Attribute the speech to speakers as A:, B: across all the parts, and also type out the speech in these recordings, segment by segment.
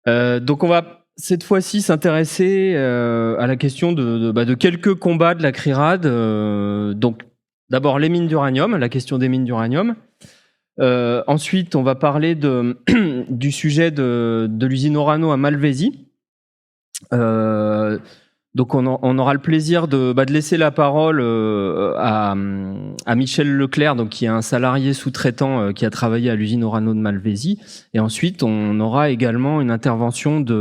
A: Donc on va cette fois-ci s'intéresser à la question de quelques combats de la CRIRAD. Donc d'abord les mines d'uranium, la question des mines d'uranium. Ensuite, on va parler du sujet de l'usine Orano à Malvézy. Donc on aura le plaisir de laisser la parole à Michel Leclerc, donc qui est un salarié sous-traitant qui a travaillé à l'usine Orano de Malvézy. Et ensuite, on aura également une intervention du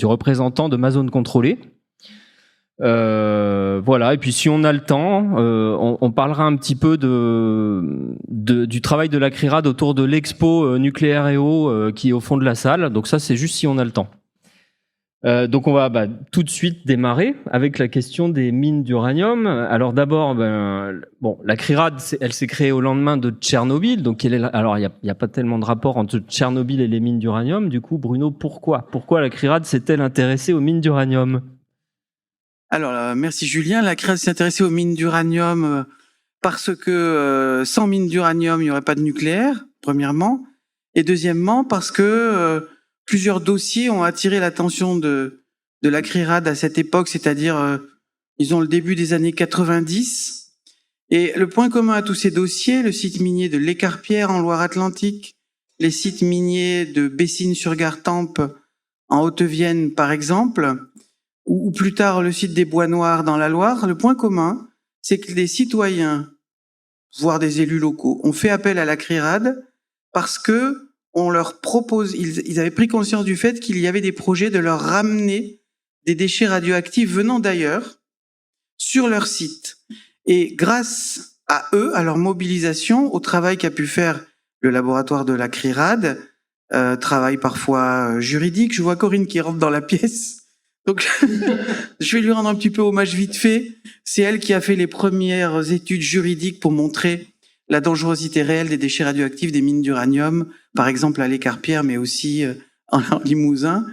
A: représentant de Ma Zone Contrôlée. Voilà, et puis si on a le temps, on parlera un petit peu du travail de la CRIRAD autour de l'expo nucléaire et eau qui est au fond de la salle. Donc ça, c'est juste si on a le temps. Donc on va tout de suite démarrer avec la question des mines d'uranium. Alors d'abord, la CRIRAD, elle s'est créée au lendemain de Tchernobyl. Donc alors il y a pas tellement de rapport entre Tchernobyl et les mines d'uranium. Du coup, Bruno, pourquoi la CRIRAD s'est-elle intéressée aux mines d'uranium?
B: Alors, merci Julien. La CRIRAD s'est intéressée aux mines d'uranium parce que sans mines d'uranium, il n'y aurait pas de nucléaire, premièrement. Et deuxièmement, parce que plusieurs dossiers ont attiré l'attention de la CRIRAD à cette époque, c'est-à-dire, disons, le début des années 90. Et le point commun à tous ces dossiers, le site minier de l'Écarpierre en Loire-Atlantique, les sites miniers de Bessines-sur-Gartempe en Haute-Vienne, par exemple, ou plus tard le site des Bois Noirs dans la Loire, le point commun, c'est que les citoyens, voire des élus locaux, ont fait appel à la CRIRAD parce que on leur propose, ils avaient pris conscience du fait qu'il y avait des projets de leur ramener des déchets radioactifs venant d'ailleurs sur leur site. Et grâce à eux, à leur mobilisation, au travail qu'a pu faire le laboratoire de la CRIRAD, travail parfois juridique, je vois Corinne qui rentre dans la pièce, donc je vais lui rendre un petit peu hommage vite fait. C'est elle qui a fait les premières études juridiques pour montrer la dangerosité réelle des déchets radioactifs des mines d'uranium, par exemple à l'Écarpierre, mais aussi en Limousin.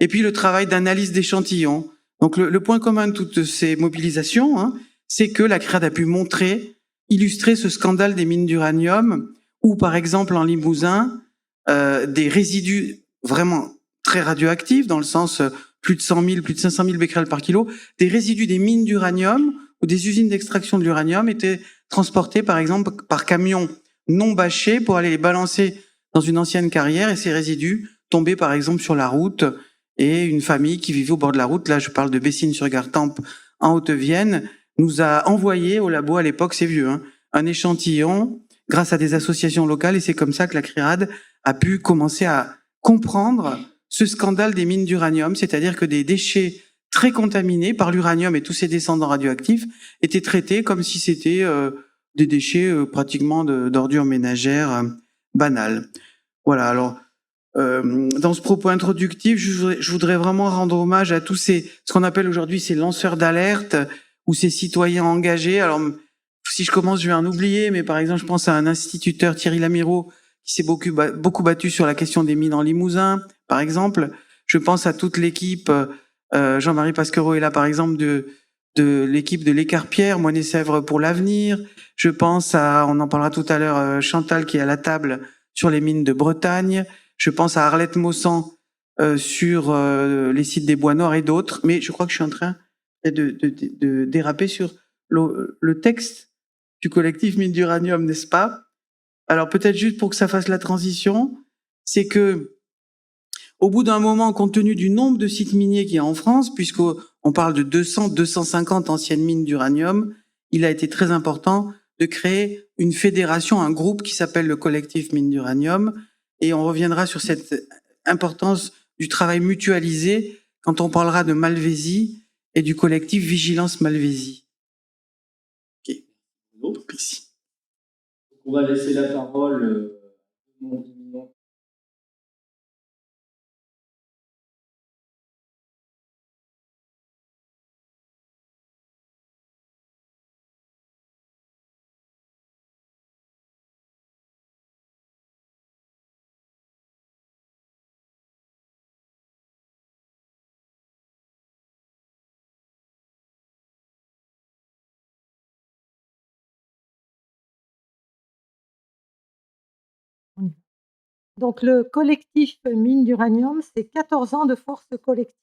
B: Et puis le travail d'analyse d'échantillons. Donc le point commun de toutes ces mobilisations, c'est que la CRIRAD a pu montrer, illustrer ce scandale des mines d'uranium, ou par exemple en Limousin, des résidus vraiment très radioactifs, dans le sens plus de 100 000, plus de 500 000 becquerels par kilo, des résidus des mines d'uranium ou des usines d'extraction de l'uranium étaient transportés par exemple par camions non bâchés pour aller les balancer dans une ancienne carrière, et ces résidus tombaient par exemple sur la route, et une famille qui vivait au bord de la route, là je parle de Bessines-sur-Gartempe en Haute-Vienne, nous a envoyé au labo, à l'époque c'est vieux, un échantillon grâce à des associations locales, et c'est comme ça que la CRIRAD a pu commencer à comprendre ce scandale des mines d'uranium, c'est-à-dire que des déchets très contaminés par l'uranium et tous ses descendants radioactifs étaient traités comme si c'était des déchets pratiquement d'ordures ménagères banales. Voilà, alors dans ce propos introductif, je voudrais vraiment rendre hommage à tous ce qu'on appelle aujourd'hui ces lanceurs d'alerte ou ces citoyens engagés. Alors, si je commence, je vais en oublier, mais par exemple, je pense à un instituteur, Thierry Lamiraud, qui s'est beaucoup battu sur la question des mines en Limousin, par exemple. Je pense à toute l'équipe, Jean-Marie Pasquereau est là, par exemple, de l'équipe de l'Écarpierre, Moine-et-Sèvres pour l'avenir. Je pense à, on en parlera tout à l'heure, Chantal qui est à la table sur les mines de Bretagne. Je pense à Arlette Maussan sur les sites des Bois Noirs et d'autres. Mais je crois que je suis en train de déraper sur le texte du collectif Mines d'Uranium, n'est-ce pas? Alors peut-être juste pour que ça fasse la transition, c'est que au bout d'un moment, compte tenu du nombre de sites miniers qu'il y a en France, puisqu'on parle de 200, 250 anciennes mines d'uranium, il a été très important de créer une fédération, un groupe qui s'appelle le collectif Mines d'Uranium, et on reviendra sur cette importance du travail mutualisé quand on parlera de Malvézy et du collectif Vigilance Malvézy. Ok. Merci.
A: On va laisser la parole
C: Donc, le collectif Mines d'Uranium, c'est 14 ans de force collective.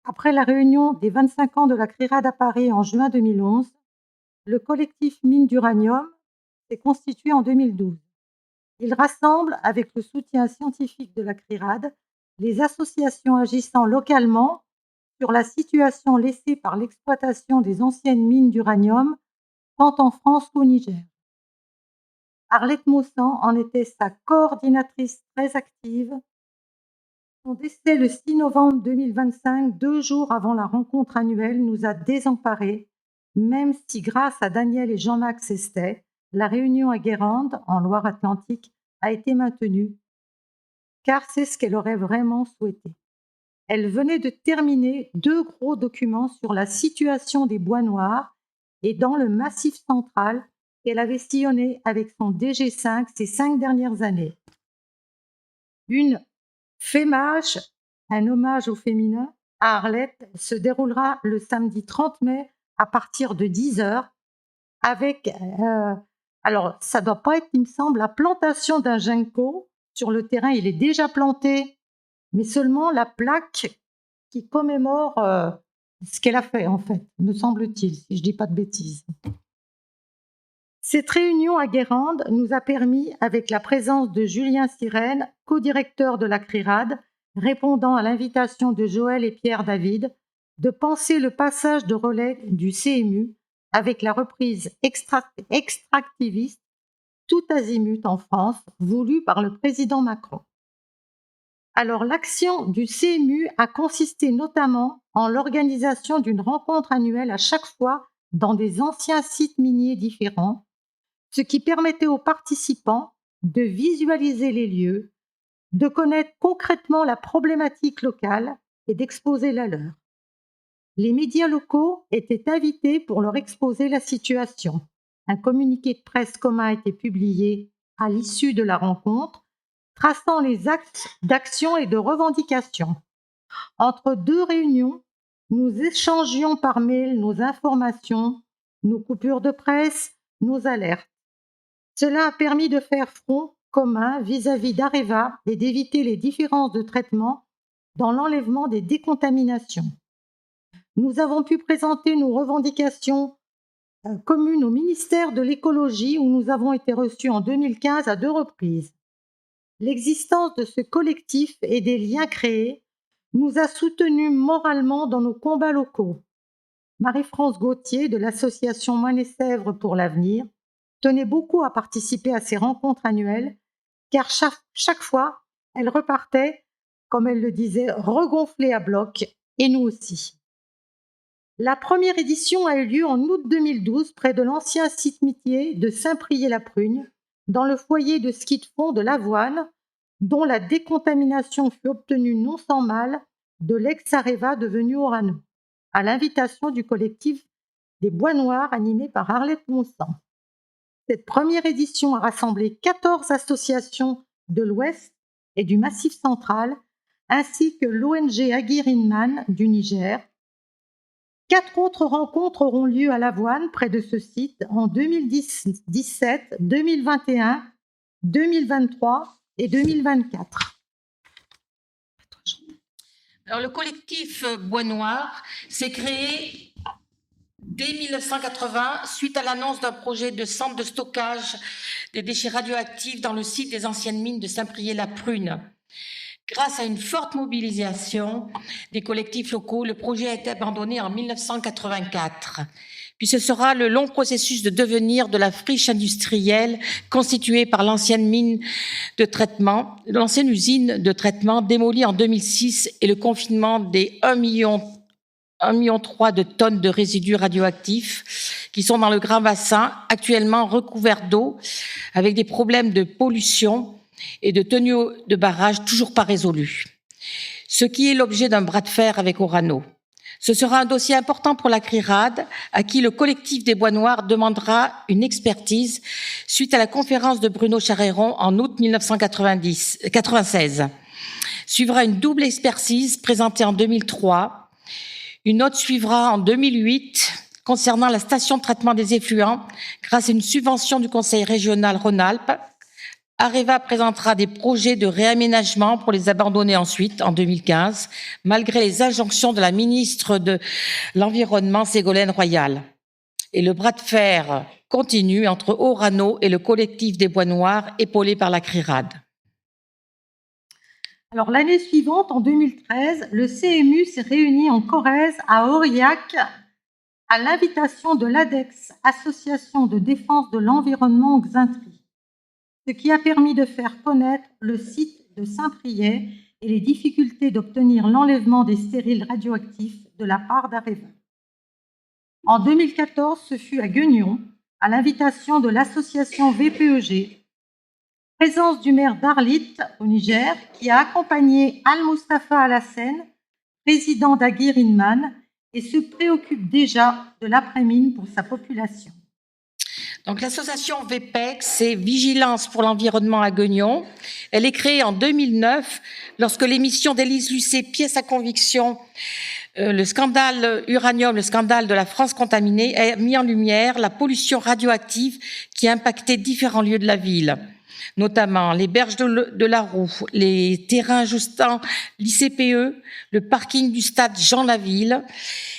C: Après la réunion des 25 ans de la CRIRAD à Paris en juin 2011, le collectif Mines d'Uranium s'est constitué en 2012. Il rassemble, avec le soutien scientifique de la CRIRAD, les associations agissant localement sur la situation laissée par l'exploitation des anciennes mines d'uranium, tant en France qu'au Niger. Arlette Maussan en était sa coordinatrice très active. Son décès le 6 novembre 2025, 2 jours avant la rencontre annuelle, nous a désemparés, même si grâce à Daniel et Jean-Max Estet, la réunion à Guérande, en Loire-Atlantique, a été maintenue, car c'est ce qu'elle aurait vraiment souhaité. Elle venait de terminer 2 gros documents sur la situation des bois noirs et dans le Massif central qu'elle avait sillonné avec son DG5 ces 5 dernières années. Une Fémage, un hommage au féminin, à Arlette, se déroulera le samedi 30 mai à partir de 10h avec, alors ça ne doit pas être, il me semble, la plantation d'un ginkgo. Sur le terrain, il est déjà planté, mais seulement la plaque qui commémore ce qu'elle a fait, en fait, me semble-t-il, si je ne dis pas de bêtises. Cette réunion à Guérande nous a permis, avec la présence de Julien Sirène, co-directeur de la CRIRAD, répondant à l'invitation de Joël et Pierre David, de penser le passage de relais du CMU avec la reprise extractiviste tout azimut en France, voulue par le président Macron. Alors, l'action du CMU a consisté notamment en l'organisation d'une rencontre annuelle à chaque fois dans des anciens sites miniers différents, ce qui permettait aux participants de visualiser les lieux, de connaître concrètement la problématique locale et d'exposer la leur. Les médias locaux étaient invités pour leur exposer la situation. Un communiqué de presse commun a été publié à l'issue de la rencontre, traçant les axes d'action et de revendication. Entre 2 réunions, nous échangions par mail nos informations, nos coupures de presse, nos alertes. Cela a permis de faire front commun vis-à-vis d'Areva et d'éviter les différences de traitement dans l'enlèvement des décontaminations. Nous avons pu présenter nos revendications communes au ministère de l'Écologie, où nous avons été reçus en 2015 à 2 reprises. L'existence de ce collectif et des liens créés nous a soutenus moralement dans nos combats locaux. Marie-France Gauthier, de l'association Moine-et-Sèvres pour l'avenir, tenait beaucoup à participer à ces rencontres annuelles, car chaque fois, elle repartait, comme elle le disait, regonflée à bloc, et nous aussi. La première édition a eu lieu en août 2012, près de l'ancien site minier de Saint-Priest-la-Prugne, dans le foyer de ski de fond de l'Avoine, dont la décontamination fut obtenue non sans mal de l'ex-Areva devenu Orano, à l'invitation du collectif des Bois Noirs animé par Arlette Maussan. Cette première édition a rassemblé 14 associations de l'Ouest et du Massif central, ainsi que l'ONG Aguirre-Inman du Niger. 4 autres rencontres auront lieu à l'Avoine, près de ce site, en 2017, 2021, 2023 et 2024.
D: Alors, le collectif Bois Noir s'est créé dès 1980 suite à l'annonce d'un projet de centre de stockage des déchets radioactifs dans le site des anciennes mines de Saint-Priest-la-Prune. Grâce à une forte mobilisation des collectifs locaux, le projet a été abandonné en 1984. Puis ce sera le long processus de devenir de la friche industrielle constituée par l'ancienne mine de traitement, l'ancienne usine de traitement démolie en 2006 et le confinement des 1,3 million de tonnes de résidus radioactifs qui sont dans le grand bassin, actuellement recouverts d'eau, avec des problèmes de pollution et de tenue de barrage toujours pas résolus. Ce qui est l'objet d'un bras de fer avec Orano. Ce sera un dossier important pour la CRIRAD, à qui le collectif des Bois Noirs demandera une expertise suite à la conférence de Bruno Charéron en août 1996. Suivra une double expertise présentée en 2003. Une autre suivra en 2008 concernant la station de traitement des effluents grâce à une subvention du Conseil régional Rhône-Alpes Areva présentera des projets de réaménagement pour les abandonner ensuite, en 2015, malgré les injonctions de la ministre de l'Environnement, Ségolène Royal. Et le bras de fer continue entre Orano et le collectif des Bois Noirs, épaulé par la CRIRAD.
C: Alors, l'année suivante, en 2013, le CMU s'est réuni en Corrèze, à Aurillac, à l'invitation de l'ADEX, Association de défense de l'environnement Xintri, ce qui a permis de faire connaître le site de Saint-Priest et les difficultés d'obtenir l'enlèvement des stériles radioactifs de la part d'Areva. En 2014, ce fut à Guignon, à l'invitation de l'association VPEG, présence du maire d'Arlit, au Niger, qui a accompagné Al-Mustafa Alassane, président d'Agir Inman, et se préoccupe déjà de l'après-mine pour sa population.
D: Donc, l'association VPEG, c'est Vigilance pour l'environnement à Guignon. Elle est créée en 2009 lorsque l'émission d'Élise Lucet, Pièce à conviction, le scandale uranium, le scandale de la France contaminée, a mis en lumière la pollution radioactive qui a impacté différents lieux de la ville, notamment les berges de la Roue, les terrains ajustant l'ICPE, le parking du stade Jean Laville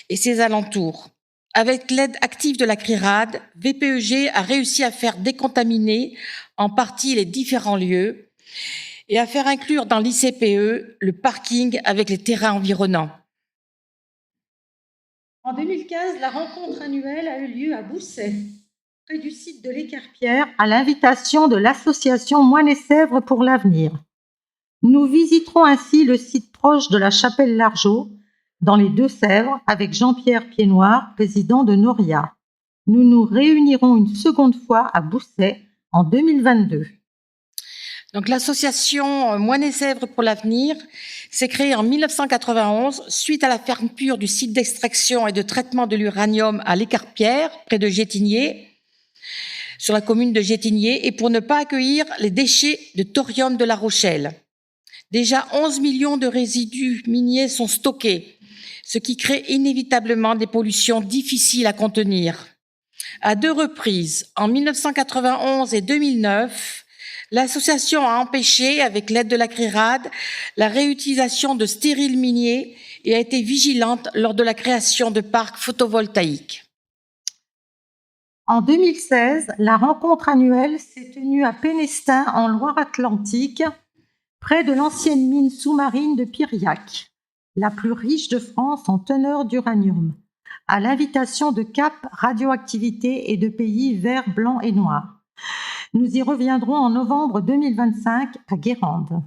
D: et ses alentours. Avec l'aide active de la CRIRAD, VPEG a réussi à faire décontaminer en partie les différents lieux et à faire inclure dans l'ICPE le parking avec les terrains environnants.
C: En 2015, la rencontre annuelle a eu lieu à Bousset, près du site de l'Écarpierre, à l'invitation de l'association Moine et Sèvres pour l'avenir. Nous visiterons ainsi le site proche de la chapelle Largeau, dans les Deux-Sèvres, avec Jean-Pierre Piednoir, président de Noria. Nous nous réunirons une seconde fois à Bousset en 2022.
D: Donc, l'association Moine et Sèvres pour l'avenir s'est créée en 1991 suite à la fermeture du site d'extraction et de traitement de l'uranium à l'Écarpierre, près de Gétigné, sur la commune de Gétigné, et pour ne pas accueillir les déchets de thorium de La Rochelle. Déjà 11 millions de résidus miniers sont stockés, ce qui crée inévitablement des pollutions difficiles à contenir. À 2 reprises, en 1991 et 2009, l'association a empêché, avec l'aide de la CRIRAD, la réutilisation de stériles miniers et a été vigilante lors de la création de parcs photovoltaïques.
C: En 2016, la rencontre annuelle s'est tenue à Pénestin, en Loire-Atlantique, près de l'ancienne mine sous-marine de Piriac, la plus riche de France en teneur d'uranium, à l'invitation de Cap Radioactivité et de pays verts, blancs et noirs. Nous y reviendrons en novembre 2025 à Guérande.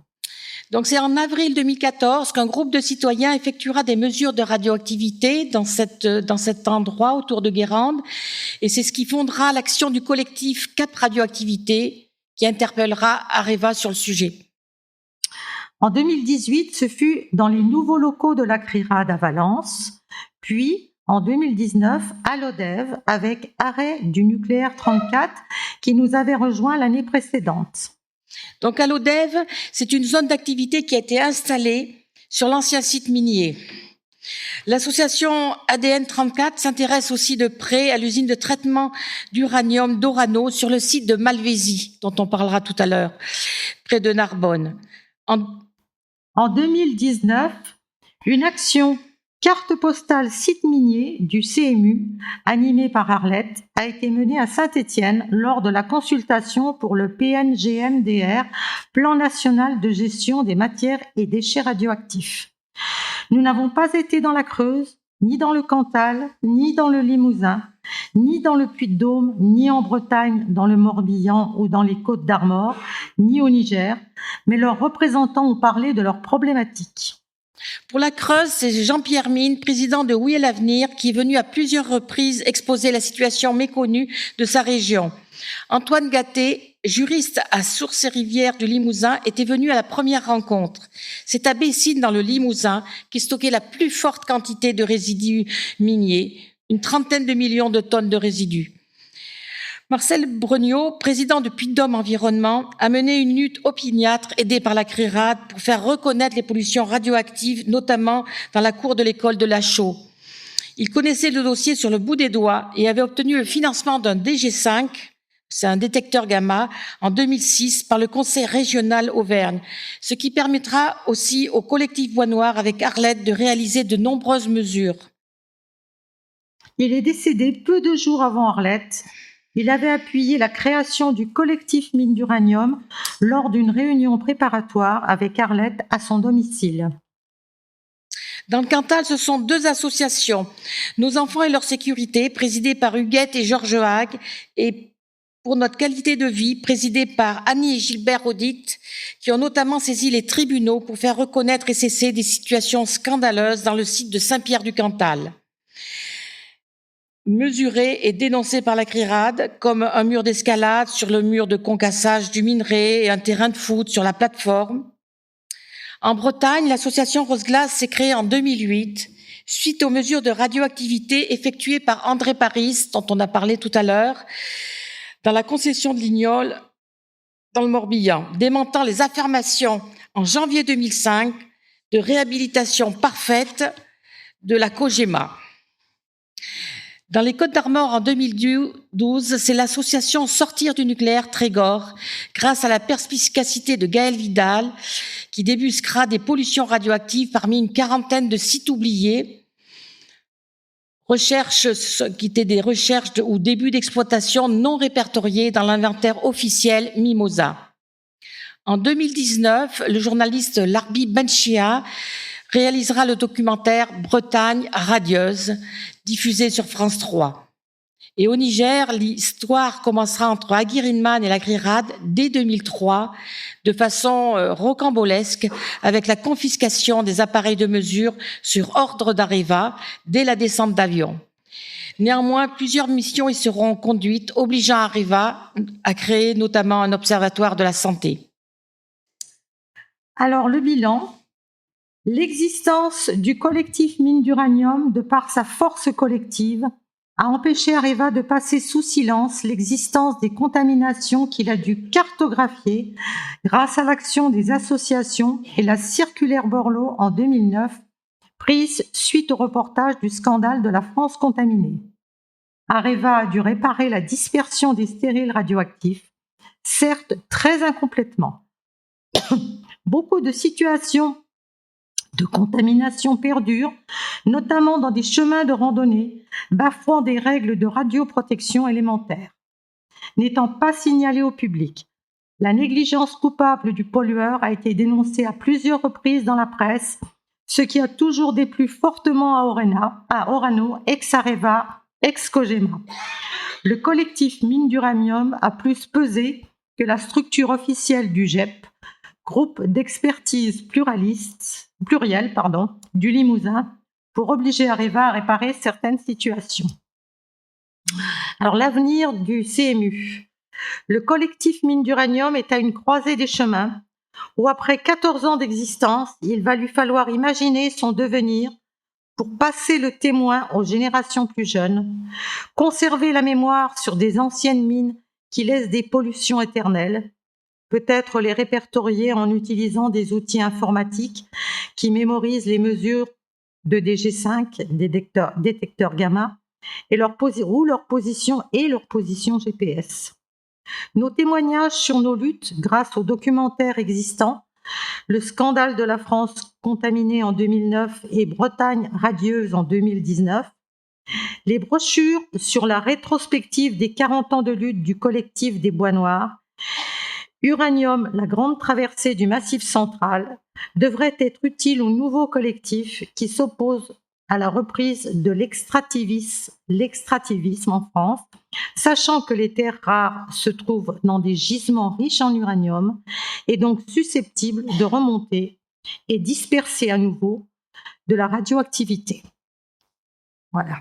D: Donc, c'est en avril 2014 qu'un groupe de citoyens effectuera des mesures de radioactivité dans cet endroit autour de Guérande, et c'est ce qui fondera l'action du collectif Cap Radioactivité qui interpellera Areva sur le sujet.
C: En 2018, ce fut dans les nouveaux locaux de la CRIRAD à Valence, puis en 2019 à l'ODEV avec arrêt du nucléaire 34 qui nous avait rejoint l'année précédente.
D: Donc à l'ODEV, c'est une zone d'activité qui a été installée sur l'ancien site minier. L'association ADN 34 s'intéresse aussi de près à l'usine de traitement d'uranium d'Orano sur le site de Malvézy, dont on parlera tout à l'heure, près de Narbonne.
C: En 2019, une action carte postale site minier du CMU, animée par Arlette, a été menée à Saint-Étienne lors de la consultation pour le PNGMDR, Plan national de gestion des matières et déchets radioactifs. Nous n'avons pas été dans la Creuse, ni dans le Cantal, ni dans le Limousin, ni dans le Puy-de-Dôme, ni en Bretagne, dans le Morbihan ou dans les Côtes d'Armor, ni au Niger, mais leurs représentants ont parlé de leurs problématiques.
D: Pour la Creuse, c'est Jean-Pierre Mine, président de Oui et l'Avenir, qui est venu à plusieurs reprises exposer la situation méconnue de sa région. Antoine Gatté, juriste à Sources-et-Rivières du Limousin, était venu à la première rencontre. C'est à Bessines, dans le Limousin, qui stockait la plus forte quantité de résidus miniers, une 30aine de millions de tonnes de résidus. Marcel Brognaud, président de Puy-de-Dôme Environnement, a mené une lutte opiniâtre aidée par la CRIRAD pour faire reconnaître les pollutions radioactives, notamment dans la cour de l'école de Lachaux. Il connaissait le dossier sur le bout des doigts et avait obtenu le financement d'un DG5, c'est un détecteur gamma, en 2006 par le Conseil régional Auvergne, ce qui permettra aussi au collectif Bois Noir avec Arlette de réaliser de nombreuses mesures.
C: Il est décédé peu de jours avant Arlette. Il avait appuyé la création du collectif Mine d'Uranium lors d'une réunion préparatoire avec Arlette à son domicile.
D: Dans le Cantal, ce sont deux associations, Nos enfants et leur sécurité, présidées par Huguette et Georges Hague, et Pour notre qualité de vie, présidée par Annie et Gilbert Audict, qui ont notamment saisi les tribunaux pour faire reconnaître et cesser des situations scandaleuses dans le site de Saint-Pierre-du-Cantal. Mesuré et dénoncé par la CRIRAD comme un mur d'escalade sur le mur de concassage du minerai et un terrain de foot sur la plateforme. En Bretagne, l'association Rose-Glace s'est créée en 2008 suite aux mesures de radioactivité effectuées par André Paris, dont on a parlé tout à l'heure, dans la concession de Lignol, dans le Morbihan, démentant les affirmations en janvier 2005 de réhabilitation parfaite de la COGEMA. Dans les Côtes-d'Armor en 2012, c'est l'association Sortir du nucléaire Trégor, grâce à la perspicacité de Gaël Vidal, qui débusquera des pollutions radioactives parmi une quarantaine de sites oubliés, recherches qui étaient des recherches ou débuts d'exploitation non répertoriés dans l'inventaire officiel Mimosa. En 2019, le journaliste Larbi Benchia réalisera le documentaire Bretagne radieuse, diffusé sur France 3. Et au Niger, l'histoire commencera entre Aguirre-Inman et la CRIRAD dès 2003, de façon rocambolesque, avec la confiscation des appareils de mesure sur ordre d'Areva dès la descente d'avion. Néanmoins, plusieurs missions y seront conduites, obligeant Areva à créer notamment un observatoire de la santé.
C: Alors, le bilan. L'existence du collectif Mine d'Uranium, de par sa force collective, a empêché Areva de passer sous silence l'existence des contaminations qu'il a dû cartographier grâce à l'action des associations et la circulaire Borloo en 2009, prise suite au reportage du scandale de la France contaminée. Areva a dû réparer la dispersion des stériles radioactifs, certes très incomplètement. Beaucoup de situations de contamination perdure, notamment dans des chemins de randonnée, bafouant des règles de radioprotection élémentaires. N'étant pas signalées au public, la négligence coupable du pollueur a été dénoncée à plusieurs reprises dans la presse, ce qui a toujours déplu fortement à Orano, ex-Areva, ex-Cogema. Le collectif Mine d'Uranium a plus pesé que la structure officielle du GEP, groupe d'expertise pluriel du Limousin, pour obliger Areva à réparer certaines situations. Alors, l'avenir du CMU. Le collectif Mine d'Uranium est à une croisée des chemins où, après 14 ans d'existence, il va lui falloir imaginer son devenir pour passer le témoin aux générations plus jeunes, conserver la mémoire sur des anciennes mines qui laissent des pollutions éternelles, peut-être les répertorier en utilisant des outils informatiques qui mémorisent les mesures de DG5, détecteurs gamma, et leur position GPS. Nos témoignages sur nos luttes grâce aux documentaires existants, le scandale de la France contaminée en 2009 et Bretagne radieuse en 2019, les brochures sur la rétrospective des 40 ans de lutte du collectif des Bois Noirs, Uranium, la grande traversée du Massif central, devrait être utile au nouveau collectif qui s'oppose à la reprise de l'extractivisme en France, sachant que les terres rares se trouvent dans des gisements riches en uranium et donc susceptibles de remonter et disperser à nouveau de la radioactivité. Voilà.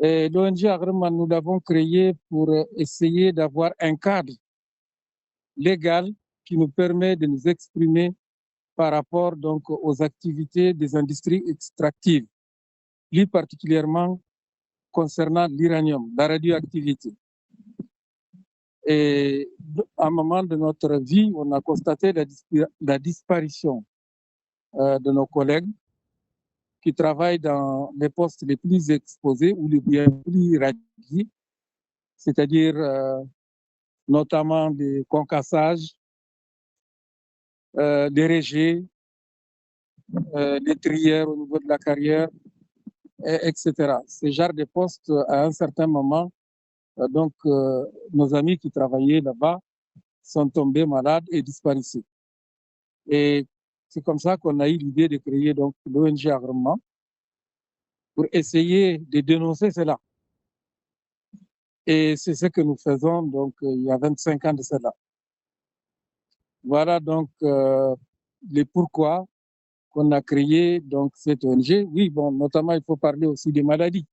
E: L'ONG Agreman, nous l'avons créé pour essayer d'avoir un cadre légal qui nous permet de nous exprimer par rapport donc aux activités des industries extractives, plus particulièrement concernant l'uranium, la radioactivité. Et à un moment de notre vie, on a constaté la disparition de nos collègues qui travaillent dans les postes les plus exposés ou les bien plus radiés, c'est-à-dire notamment des concassages, des régés, des trières au niveau de la carrière, etc. Ce genre de postes, à un certain moment, nos amis qui travaillaient là-bas sont tombés malades et disparaissaient. Et c'est comme ça qu'on a eu l'idée de créer donc l'ONG Agrément pour essayer de dénoncer cela. Et c'est ce que nous faisons donc il y a 25 ans de cela. Voilà donc les pourquoi qu'on a créé donc cette ONG. Oui, bon, notamment il faut parler aussi des maladies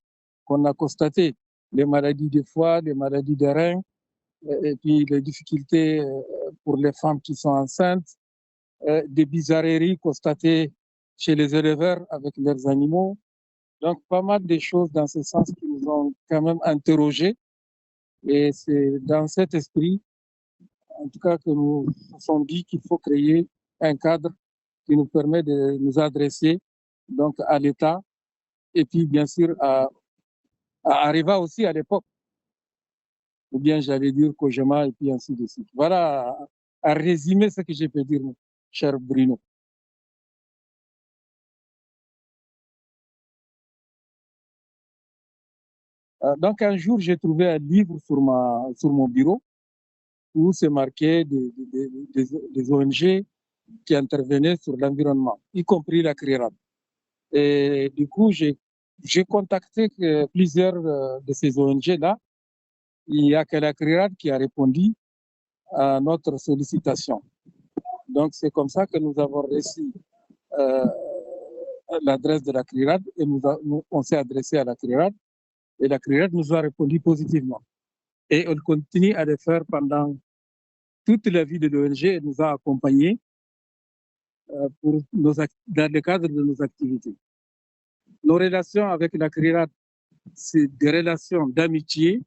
E: qu'on a constatées, les maladies de foie, les maladies des reins, et puis les difficultés pour les femmes qui sont enceintes, des bizarreries constatées chez les éleveurs avec leurs animaux. Donc, pas mal de choses dans ce sens qui nous ont quand même interrogés. Et c'est dans cet esprit, en tout cas, que nous nous sommes dit qu'il faut créer un cadre qui nous permet de nous adresser donc à l'État et puis, bien sûr, à Areva aussi à l'époque, ou bien j'allais dire Kojima et puis ainsi de suite. Voilà, à résumer ce que je peux dire, cher Bruno. Donc, un jour, j'ai trouvé un livre sur mon bureau où c'est marqué des ONG qui intervenaient sur l'environnement, y compris la CRIRAD. Et du coup, j'ai contacté plusieurs de ces ONG-là. Il y a que la CRIRAD qui a répondu à notre sollicitation. Donc, c'est comme ça que nous avons reçu l'adresse de la CRIRAD et on s'est adressé à la CRIRAD et la CRIRAD nous a répondu positivement. Et on continue à le faire pendant toute la vie de l'ONG et nous a accompagnés dans le cadre de nos activités. Nos relations avec la CRIRAD, c'est des relations d'amitié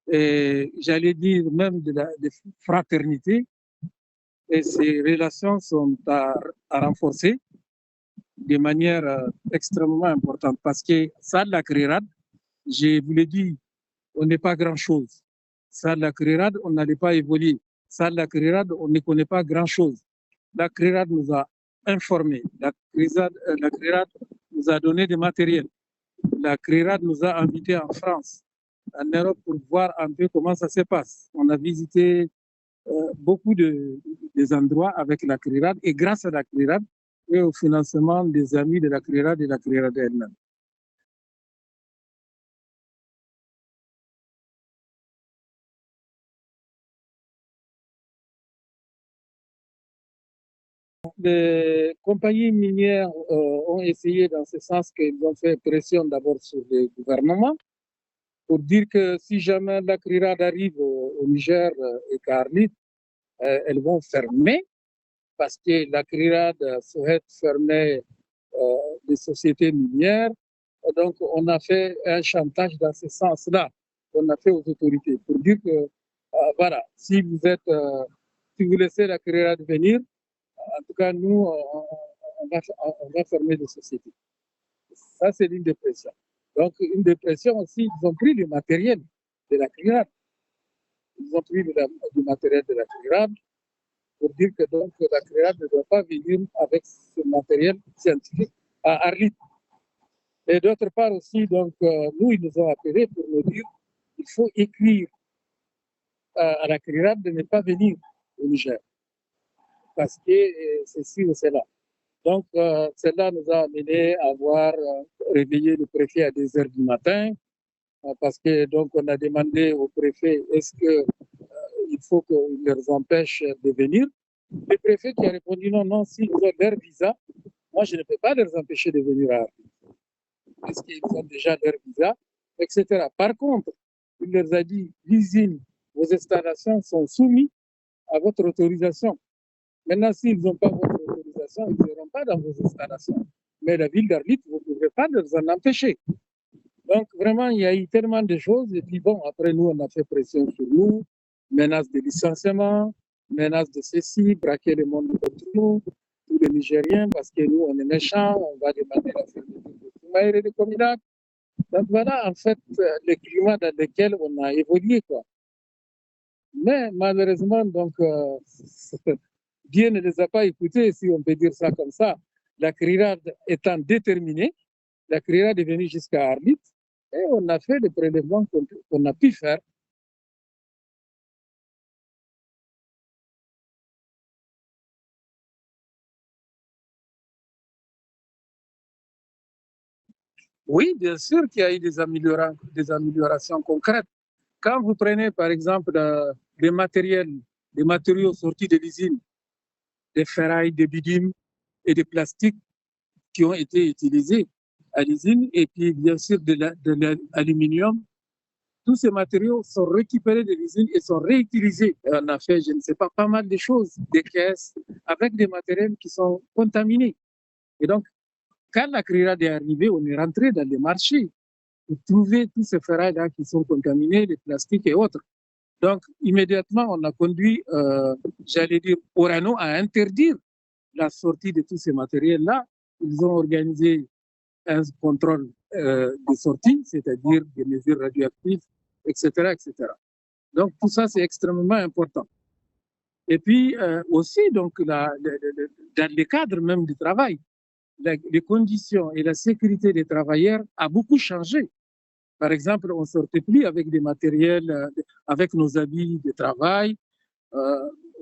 E: et j'allais dire même de fraternité. Et ces relations sont à renforcer de manière extrêmement importante parce que ça, la CRIRAD, je vous l'ai dit, on n'est pas grand-chose. Ça, la CRIRAD, on n'allait pas évoluer. Ça, la CRIRAD, on ne connaît pas grand-chose. La CRIRAD nous a informés. La CRIRAD nous a donné des matériels. La CRIRAD nous a invités en France, en Europe, pour voir un peu comment ça se passe. On a visité beaucoup des endroits avec la CRIRAD et grâce à la CRIRAD et au financement des amis de la CRIRAD et de la CRIRAD elle-même. Les compagnies minières ont essayé dans ce sens qu'ils ont fait pression d'abord sur le gouvernement pour dire que si jamais la CRIRAD arrive au Niger et qu'à Arlit, elles vont fermer parce que la CRIRAD souhaite fermer les sociétés minières. Donc, on a fait un chantage dans ce sens-là qu'on a fait aux autorités pour dire que, voilà, si vous laissez la CRIRAD venir, en tout cas, nous, on va fermer les sociétés. Ça, c'est une dépression. Donc, une dépression aussi, ils ont pris le matériel de la CRIRAD. Ils ont pris du matériel de la CRIRAD pour dire que donc la CRIRAD ne doit pas venir avec ce matériel scientifique à Arlit. Et d'autre part aussi, donc, nous, ils nous ont appelés pour nous dire qu'il faut écrire à la CRIRAD de ne pas venir au Niger. Parce que ceci ou cela. Donc, cela nous a amené à avoir réveillé le préfet à 2 heures du matin, parce que donc on a demandé au préfet est-ce que il faut qu'il leur empêche de venir. Le préfet qui a répondu non, s'ils ont leur visa, moi je ne peux pas leur empêcher de venir à Arlit, parce qu'ils ont déjà leur visa, etc. Par contre, il leur a dit l'usine, vos installations sont soumises à votre autorisation. Maintenant, s'ils n'ont pas votre autorisation, ils ne seront pas dans vos installations. Mais la ville d'Arlit, vous ne pouvez pas les en empêcher. Donc, vraiment, il y a eu tellement de choses. Et puis, bon, après, nous, on a fait pression sur nous. menace de licenciement, menace de ceci, braquer le monde contre nous, tous les Nigériens, parce que nous, on est méchants, on va demander la fermeture de Soumaïr et de Cominac. Donc voilà, en fait, le climat dans lequel on a évolué, quoi. Mais malheureusement, donc, Dieu ne les a pas écoutés, si on peut dire ça comme ça. La CRIRAD étant déterminée, la CRIRAD est venue jusqu'à Arlit et on a fait les prélèvements qu'on a pu faire. Oui, bien sûr qu'il y a eu des améliorations concrètes. Quand vous prenez, par exemple, des matériaux sortis de l'usine, des ferrailles, des bidimes et des plastiques qui ont été utilisés à l'usine, et puis bien sûr de l'aluminium, tous ces matériaux sont récupérés de l'usine et sont réutilisés. Et on a fait, je ne sais pas mal de choses, des caisses avec des matériels qui sont contaminés. Et donc, quand la CRIRAD est arrivée, on est rentré dans les marchés pour trouver tous ces ferrailles-là qui sont contaminés, les plastiques et autres. Donc, immédiatement, on a conduit, j'allais dire, Orano à interdire la sortie de tous ces matériels-là. Ils ont organisé un contrôle de sortie, c'est-à-dire des mesures radioactives, etc., etc. Donc, tout ça, c'est extrêmement important. Et puis, aussi, donc, dans les cadres même du travail, les conditions et la sécurité des travailleurs a beaucoup changé. Par exemple, on ne sortait plus avec des matériels, avec nos habits de travail.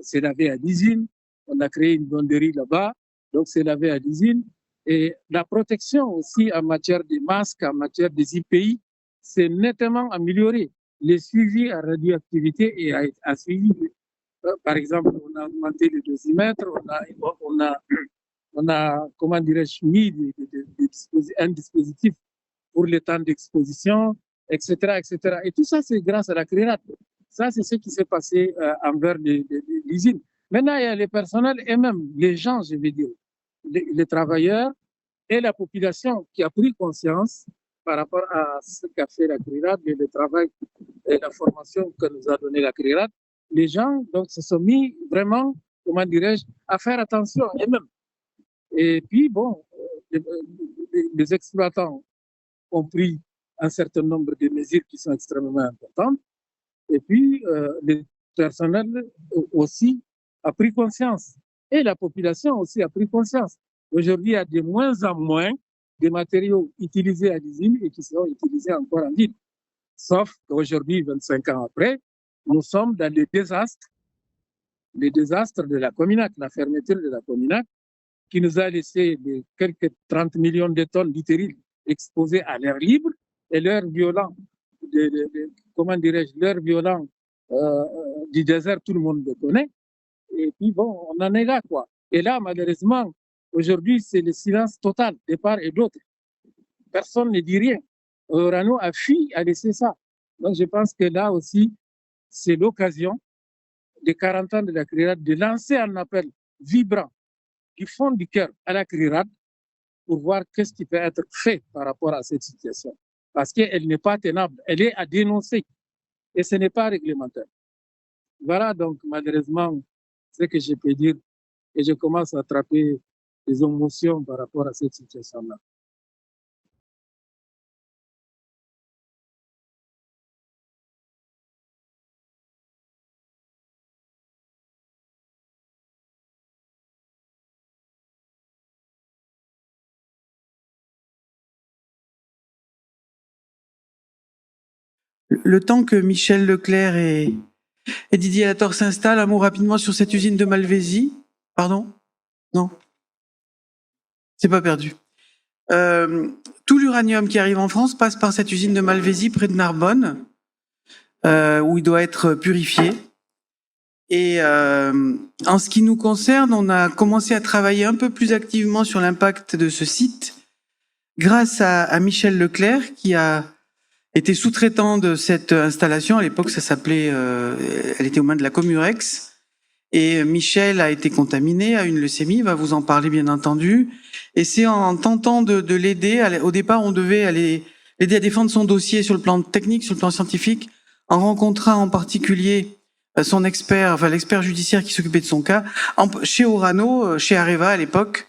E: C'est lavé à l'usine. On a créé une bonderie là-bas, donc c'est lavé à l'usine. Et la protection aussi en matière de masques, en matière des IPI, c'est nettement amélioré. Les suivis à radioactivité a suivi. Par exemple, on a augmenté les dosimètres, on a comment dirais-je, mis un dispositif pour les temps d'exposition, etc., etc. Et tout ça, c'est grâce à la CRIRAD. Ça, c'est ce qui s'est passé envers l'usine. Maintenant, il y a les personnels et même les gens, je veux dire, les travailleurs et la population qui a pris conscience par rapport à ce qu'a fait la CRIRAD et le travail et la formation que nous a donné la CRIRAD. Les gens donc, se sont mis vraiment, comment dirais-je, à faire attention eux-mêmes. Et puis, bon, les exploitants ont pris un certain nombre de mesures qui sont extrêmement importantes. Et puis, le personnel aussi a pris conscience. Et la population aussi a pris conscience. Aujourd'hui, il y a de moins en moins de matériaux utilisés à l'usine et qui seront utilisés encore en ville. Sauf qu'aujourd'hui, 25 ans après, nous sommes dans les désastres de la Cominac, la fermeture de la Cominac, qui nous a laissé quelques 30 millions de tonnes d'utéril exposés à l'air libre et l'air violent, comment dirais-je, l'air violent du désert, tout le monde le connaît. Et puis bon, on en est là, quoi. Et là, malheureusement, aujourd'hui, c'est le silence total, de part et d'autre. Personne ne dit rien. Orano a fui à laisser ça. Donc, je pense que là aussi, c'est l'occasion des 40 ans de la CRIRAD de lancer un appel vibrant du fond du cœur à la CRIRAD pour voir qu'est-ce qui peut être fait par rapport à cette situation. Parce qu'elle n'est pas tenable, elle est à dénoncer et ce n'est pas réglementaire. Voilà donc malheureusement ce que je peux dire et je commence à attraper des émotions par rapport à cette situation-là.
B: Le temps que Michel Leclerc et Didier Latorre s'installent, un mot rapidement sur cette usine de Malvézy. Pardon? Non? C'est pas perdu. Tout l'uranium qui arrive en France passe par cette usine de Malvézy près de Narbonne, où il doit être purifié. Et en ce qui nous concerne, on a commencé à travailler un peu plus activement sur l'impact de ce site grâce à Michel Leclerc, qui a été sous-traitant de cette installation. À l'époque, ça s'appelait, elle était aux mains de la Comurex. Et Michel a été contaminé, a une leucémie, il va vous en parler bien entendu. Et c'est en tentant de l'aider, au départ on devait l'aider à défendre son dossier sur le plan technique, sur le plan scientifique, en rencontrant en particulier son expert, enfin l'expert judiciaire qui s'occupait de son cas, chez Orano, chez Areva à l'époque.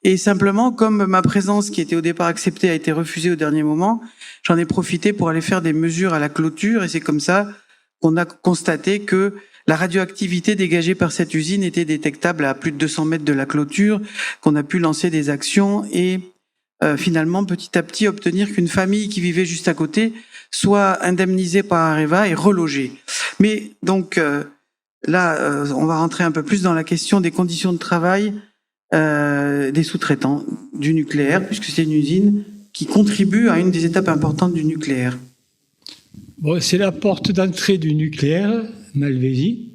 B: Et simplement, comme ma présence, qui était au départ acceptée, a été refusée au dernier moment, j'en ai profité pour aller faire des mesures à la clôture. Et c'est comme ça qu'on a constaté que la radioactivité dégagée par cette usine était détectable à plus de 200 mètres de la clôture, qu'on a pu lancer des actions et finalement, petit à petit, obtenir qu'une famille qui vivait juste à côté soit indemnisée par Areva et relogée. Mais donc là, on va rentrer un peu plus dans la question des conditions de travail des sous-traitants du nucléaire, puisque c'est une usine qui contribue à une des étapes importantes du nucléaire.
F: Bon, c'est la porte d'entrée du nucléaire, Malvézy.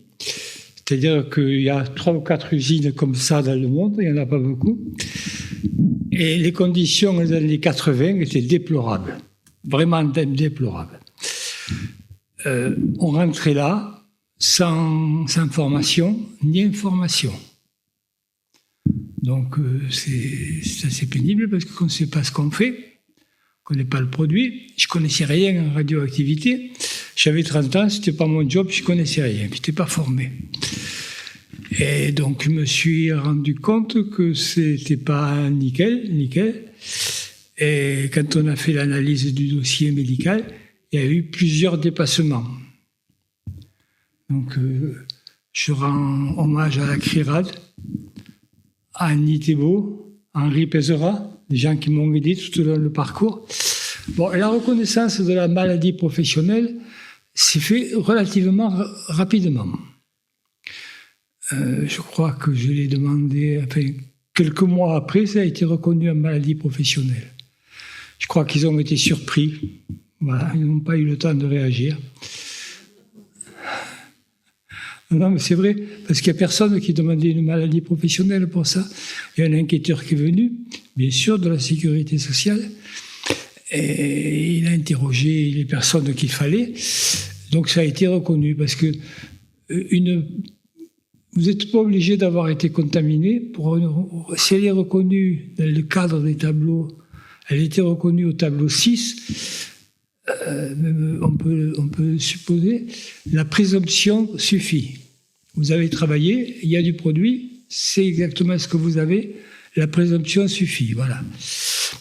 F: C'est-à-dire qu'il y a 3 ou 4 usines comme ça dans le monde, il n'y en a pas beaucoup. Et les conditions dans les années 80 étaient déplorables, vraiment déplorables. On rentrait là sans formation ni information. Donc c'est assez pénible parce qu'on ne sait pas ce qu'on fait, on ne connaît pas le produit. Je ne connaissais rien en radioactivité. J'avais 30 ans, ce n'était pas mon job, je ne connaissais rien, je n'étais pas formé. Et donc je me suis rendu compte que ce n'était pas nickel. Et quand on a fait l'analyse du dossier médical, il y a eu plusieurs dépassements. Donc je rends hommage à la CRIRAD, à Annie Thébault, à Henri Pézera, des gens qui m'ont aidé tout au long du parcours. Bon, et la reconnaissance de la maladie professionnelle s'est faite relativement rapidement. Je crois que je l'ai demandé, quelques mois après, ça a été reconnu en maladie professionnelle. Je crois qu'ils ont été surpris. Voilà, ils n'ont pas eu le temps de réagir. Non, mais c'est vrai, parce qu'il n'y a personne qui demandait une maladie professionnelle pour ça. Il y a un enquêteur qui est venu, bien sûr, de la sécurité sociale, et il a interrogé les personnes qu'il fallait. Donc ça a été reconnu, parce que vous n'êtes pas obligé d'avoir été contaminé. Si elle est reconnue dans le cadre des tableaux, elle était reconnue au tableau 6, on peut supposer, la présomption suffit. Vous avez travaillé, il y a du produit, c'est exactement ce que vous avez, la présomption suffit, voilà.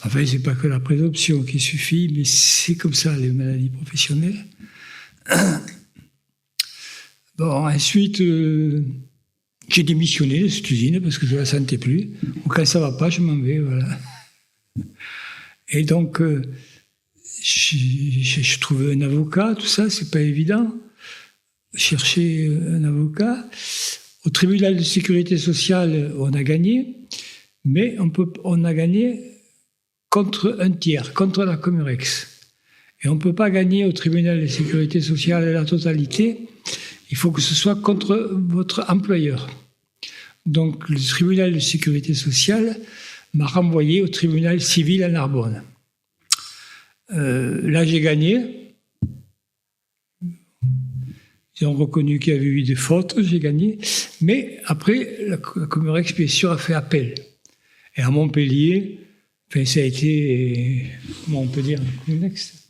F: Enfin, c'est pas que la présomption qui suffit, mais c'est comme ça, les maladies professionnelles. Bon, ensuite, j'ai démissionné de cette usine parce que je ne la sentais plus. Quand ça ne va pas, je m'en vais, voilà. Et donc, je trouvais un avocat, tout ça, c'est pas évident. Chercher un avocat. Au tribunal de sécurité sociale, on a gagné, mais on a gagné contre un tiers, contre la Comurex. Et on ne peut pas gagner au tribunal de sécurité sociale la totalité. Il faut que ce soit contre votre employeur. Donc, le tribunal de sécurité sociale m'a renvoyé au tribunal civil à Narbonne. Là, j'ai gagné. Ils ont reconnu qu'il y avait eu des fautes, j'ai gagné. Mais après, la Comurex, bien sûr, a fait appel. Et à Montpellier, ça a été, comment on peut dire, Comurex.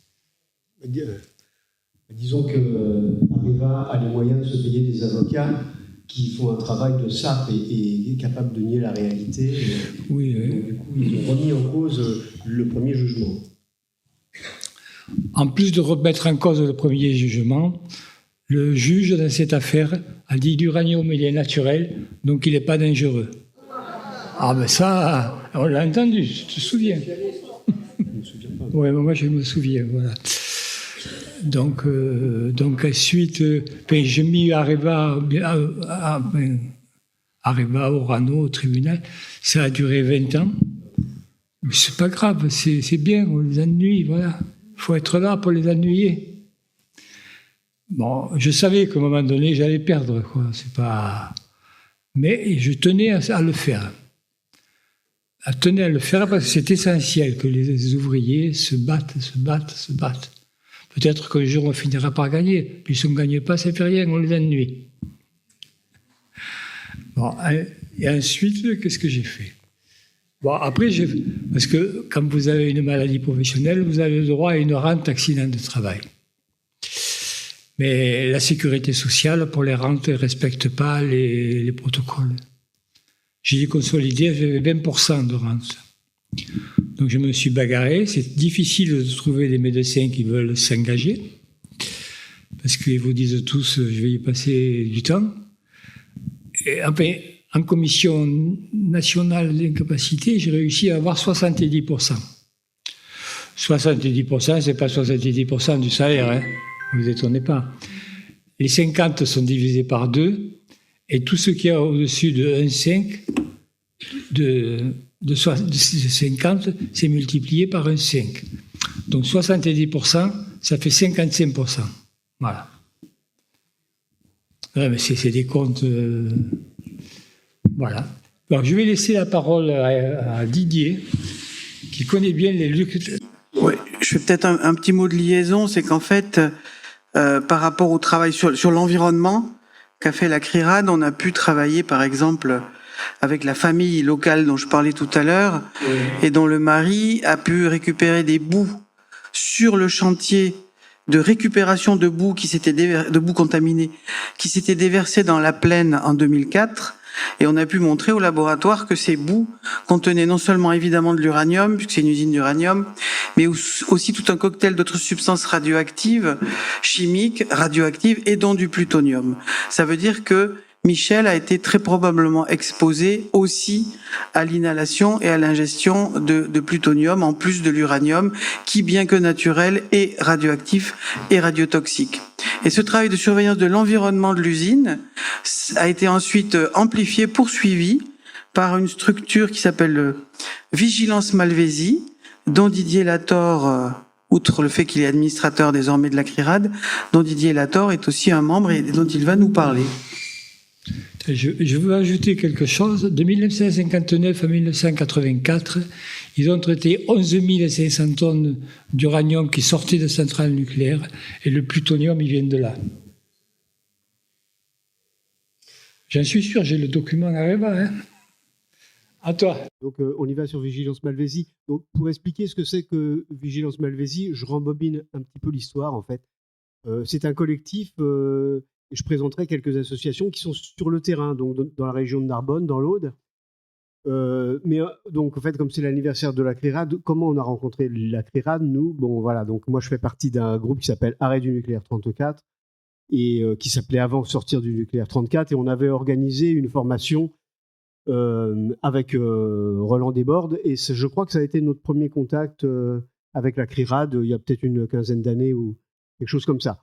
G: Disons qu'Areva a les moyens de se payer des avocats qui font un travail de sape et capable de nier la réalité.
F: Oui.
G: Donc, du coup, ils ont remis en cause le premier jugement.
F: En plus de remettre en cause le premier jugement, le juge dans cette affaire a dit l'uranium il est naturel, donc il n'est pas dangereux. Ah ben ça, on l'a entendu, tu te souviens?
G: Je ne me souviens pas.
F: Oui, moi je me souviens, voilà. Donc ensuite, j'ai mis Areva Orano au tribunal. Ça a duré 20 ans. Mais c'est pas grave, c'est bien, on les ennuie, voilà. Il faut être là pour les ennuyer. Bon, je savais qu'à un moment donné, j'allais perdre, quoi. C'est pas... Mais je tenais à le faire. Je tenais à le faire parce que c'est essentiel que les ouvriers se battent. Peut-être qu'un jour, on finira par gagner. Puis si on ne gagne pas, ça ne fait rien, on les ennuie. Bon, et ensuite, qu'est-ce que j'ai fait? Bon, après, parce que quand vous avez une maladie professionnelle, vous avez le droit à une rente accident de travail. Mais la sécurité sociale, pour les rentes, ne respecte pas les protocoles. J'ai dit consolidé, j'avais 20% de rente. Donc je me suis bagarré. C'est difficile de trouver des médecins qui veulent s'engager, parce qu'ils vous disent tous, je vais y passer du temps. Et enfin, en commission nationale d'incapacité, j'ai réussi à avoir 70%. 70%, c'est pas 70% du salaire, hein. Ne vous étonnez pas. Les 50 sont divisés par 2, et tout ce qu'il y a au-dessus de 1,5, de 50, c'est multiplié par 1,5. Donc 70%, ça fait 55%. Voilà. Ouais, mais c'est des comptes... voilà. Alors, je vais laisser la parole à Didier, qui connaît bien les luttes.
B: Oui, je fais peut-être un petit mot de liaison, c'est qu'en fait, par rapport au travail sur l'environnement qu'a fait la CRIRAD, on a pu travailler, par exemple, avec la famille locale dont je parlais tout à l'heure, et dont le mari a pu récupérer des boues sur le chantier de récupération de boues de boues contaminées qui s'étaient déversées dans la plaine en 2004. Et on a pu montrer au laboratoire que ces boues contenaient non seulement évidemment de l'uranium, puisque c'est une usine d'uranium, mais aussi tout un cocktail d'autres substances radioactives, chimiques, radioactives, et dont du plutonium. Ça veut dire que Michel a été très probablement exposé aussi à l'inhalation et à l'ingestion de plutonium, en plus de l'uranium, qui, bien que naturel, est radioactif et radiotoxique. Et ce travail de surveillance de l'environnement de l'usine a été ensuite amplifié, poursuivi par une structure qui s'appelle Vigilance Malvésie, dont Didier Lator, outre le fait qu'il est administrateur désormais de la CRIRAD, dont Didier Lator est aussi un membre et dont il va nous parler.
F: Je veux ajouter quelque chose. De 1959 à 1984, ils ont traité 11 500 tonnes d'uranium qui sortait de centrales nucléaires, et le plutonium, il vient de là. J'en suis sûr, j'ai le document à Areva, hein. À toi.
G: Donc on y va sur Vigilance Malvésie. Donc pour expliquer ce que c'est que Vigilance Malvésie, je rembobine un petit peu l'histoire en fait. C'est un collectif. Je présenterai quelques associations qui sont sur le terrain, donc dans la région de Narbonne, dans l'Aude. Donc en fait, comme c'est l'anniversaire de la CRIRAD, comment on a rencontré la CRIRAD, nous? Bon voilà, donc moi je fais partie d'un groupe qui s'appelle Arrêt du nucléaire 34 et qui s'appelait avant Sortir du nucléaire 34, et on avait organisé une formation avec Roland Desbordes, et je crois que ça a été notre premier contact avec la CRIRAD il y a peut-être une quinzaine d'années ou quelque chose comme ça.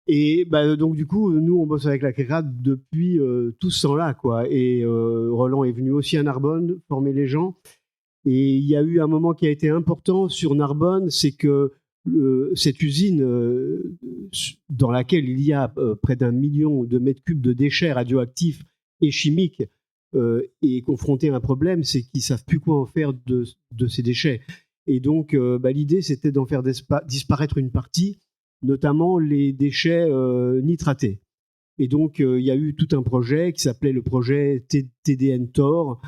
G: Et donc du coup, nous on bosse avec la CRIRAD depuis tout ce temps-là, quoi. Et Roland est venu aussi à Narbonne former les gens. Et il y a eu un moment qui a été important sur Narbonne, c'est que cette usine dans laquelle il y a près d'1 million de mètres cubes de déchets radioactifs et chimiques est confrontée à un problème, c'est qu'ils savent plus quoi en faire de ces déchets. Et donc l'idée c'était d'en faire disparaître une partie, notamment les déchets nitratés. Et donc, il y a eu tout un projet qui s'appelait le projet TDN-TOR,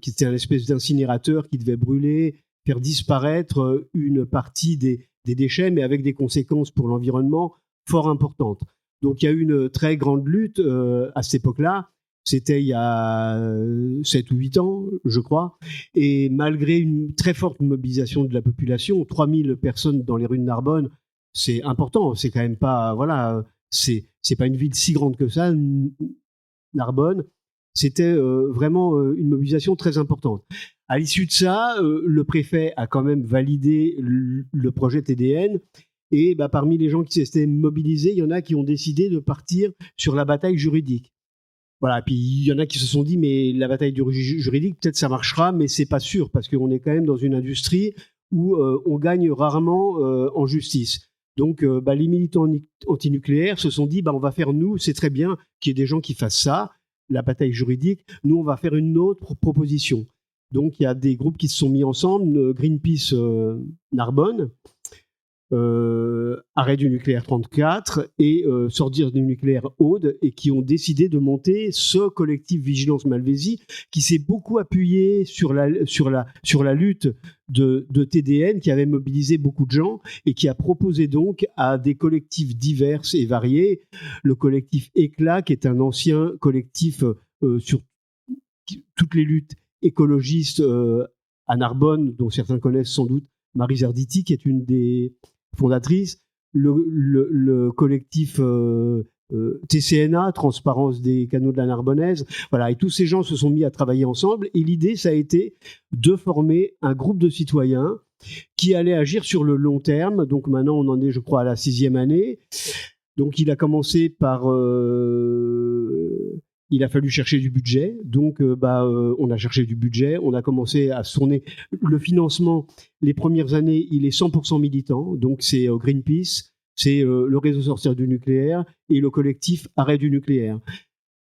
G: qui était un espèce d'incinérateur qui devait brûler, faire disparaître une partie des déchets, mais avec des conséquences pour l'environnement fort importantes. Donc, il y a eu une très grande lutte à cette époque-là. C'était il y a 7 ou 8 ans, je crois. Et malgré une très forte mobilisation de la population, 3000 personnes dans les rues de Narbonne, c'est important, c'est quand même pas, voilà, c'est pas une ville si grande que ça, Narbonne. C'était vraiment une mobilisation très importante. À l'issue de ça, le préfet a quand même validé le projet TDN, et parmi les gens qui s'étaient mobilisés, il y en a qui ont décidé de partir sur la bataille juridique. Voilà, puis il y en a qui se sont dit, mais la bataille juridique, peut-être ça marchera, mais c'est pas sûr, parce qu'on est quand même dans une industrie où on gagne rarement en justice. Donc, les militants antinucléaires se sont dit, on va faire, nous, c'est très bien qu'il y ait des gens qui fassent ça, la bataille juridique, nous, on va faire une autre proposition. Donc, il y a des groupes qui se sont mis ensemble, Greenpeace Narbonne, arrêt du nucléaire 34 et sortir du nucléaire Aude, et qui ont décidé de monter ce collectif Vigilance Malvésie, qui s'est beaucoup appuyé sur la lutte de TDN, qui avait mobilisé beaucoup de gens et qui a proposé donc à des collectifs divers et variés, le collectif Éclat, qui est un ancien collectif sur toutes les luttes écologistes à Narbonne, dont certains connaissent sans doute Marie Zarditi, qui est une des fondatrices, le collectif TCNA, Transparence des canaux de la Narbonnaise, voilà, et tous ces gens se sont mis à travailler ensemble, et l'idée, ça a été de former un groupe de citoyens qui allait agir sur le long terme. Donc maintenant, on en est, je crois, à la 6e année. Donc il a commencé par... il a fallu chercher du budget, donc on a cherché du budget, on a commencé à tourner le financement. Les premières années, il est 100% militant, donc c'est Greenpeace, c'est le réseau Sortir du nucléaire et le collectif Arrêt du nucléaire.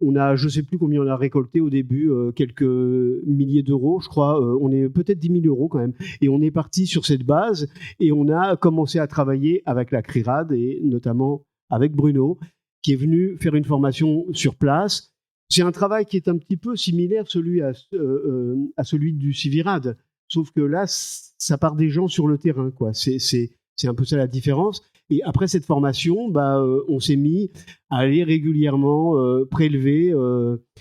G: On a, je ne sais plus combien on a récolté au début, quelques milliers d'euros, je crois, on est peut-être 10 000 euros quand même, et on est parti sur cette base, et on a commencé à travailler avec la CRIRAD, et notamment avec Bruno, qui est venu faire une formation sur place. C'est un travail qui est un petit peu similaire à celui du Civirad, sauf que là, ça part des gens sur le terrain, quoi. C'est un peu ça la différence. Et après cette formation, on s'est mis à aller régulièrement prélever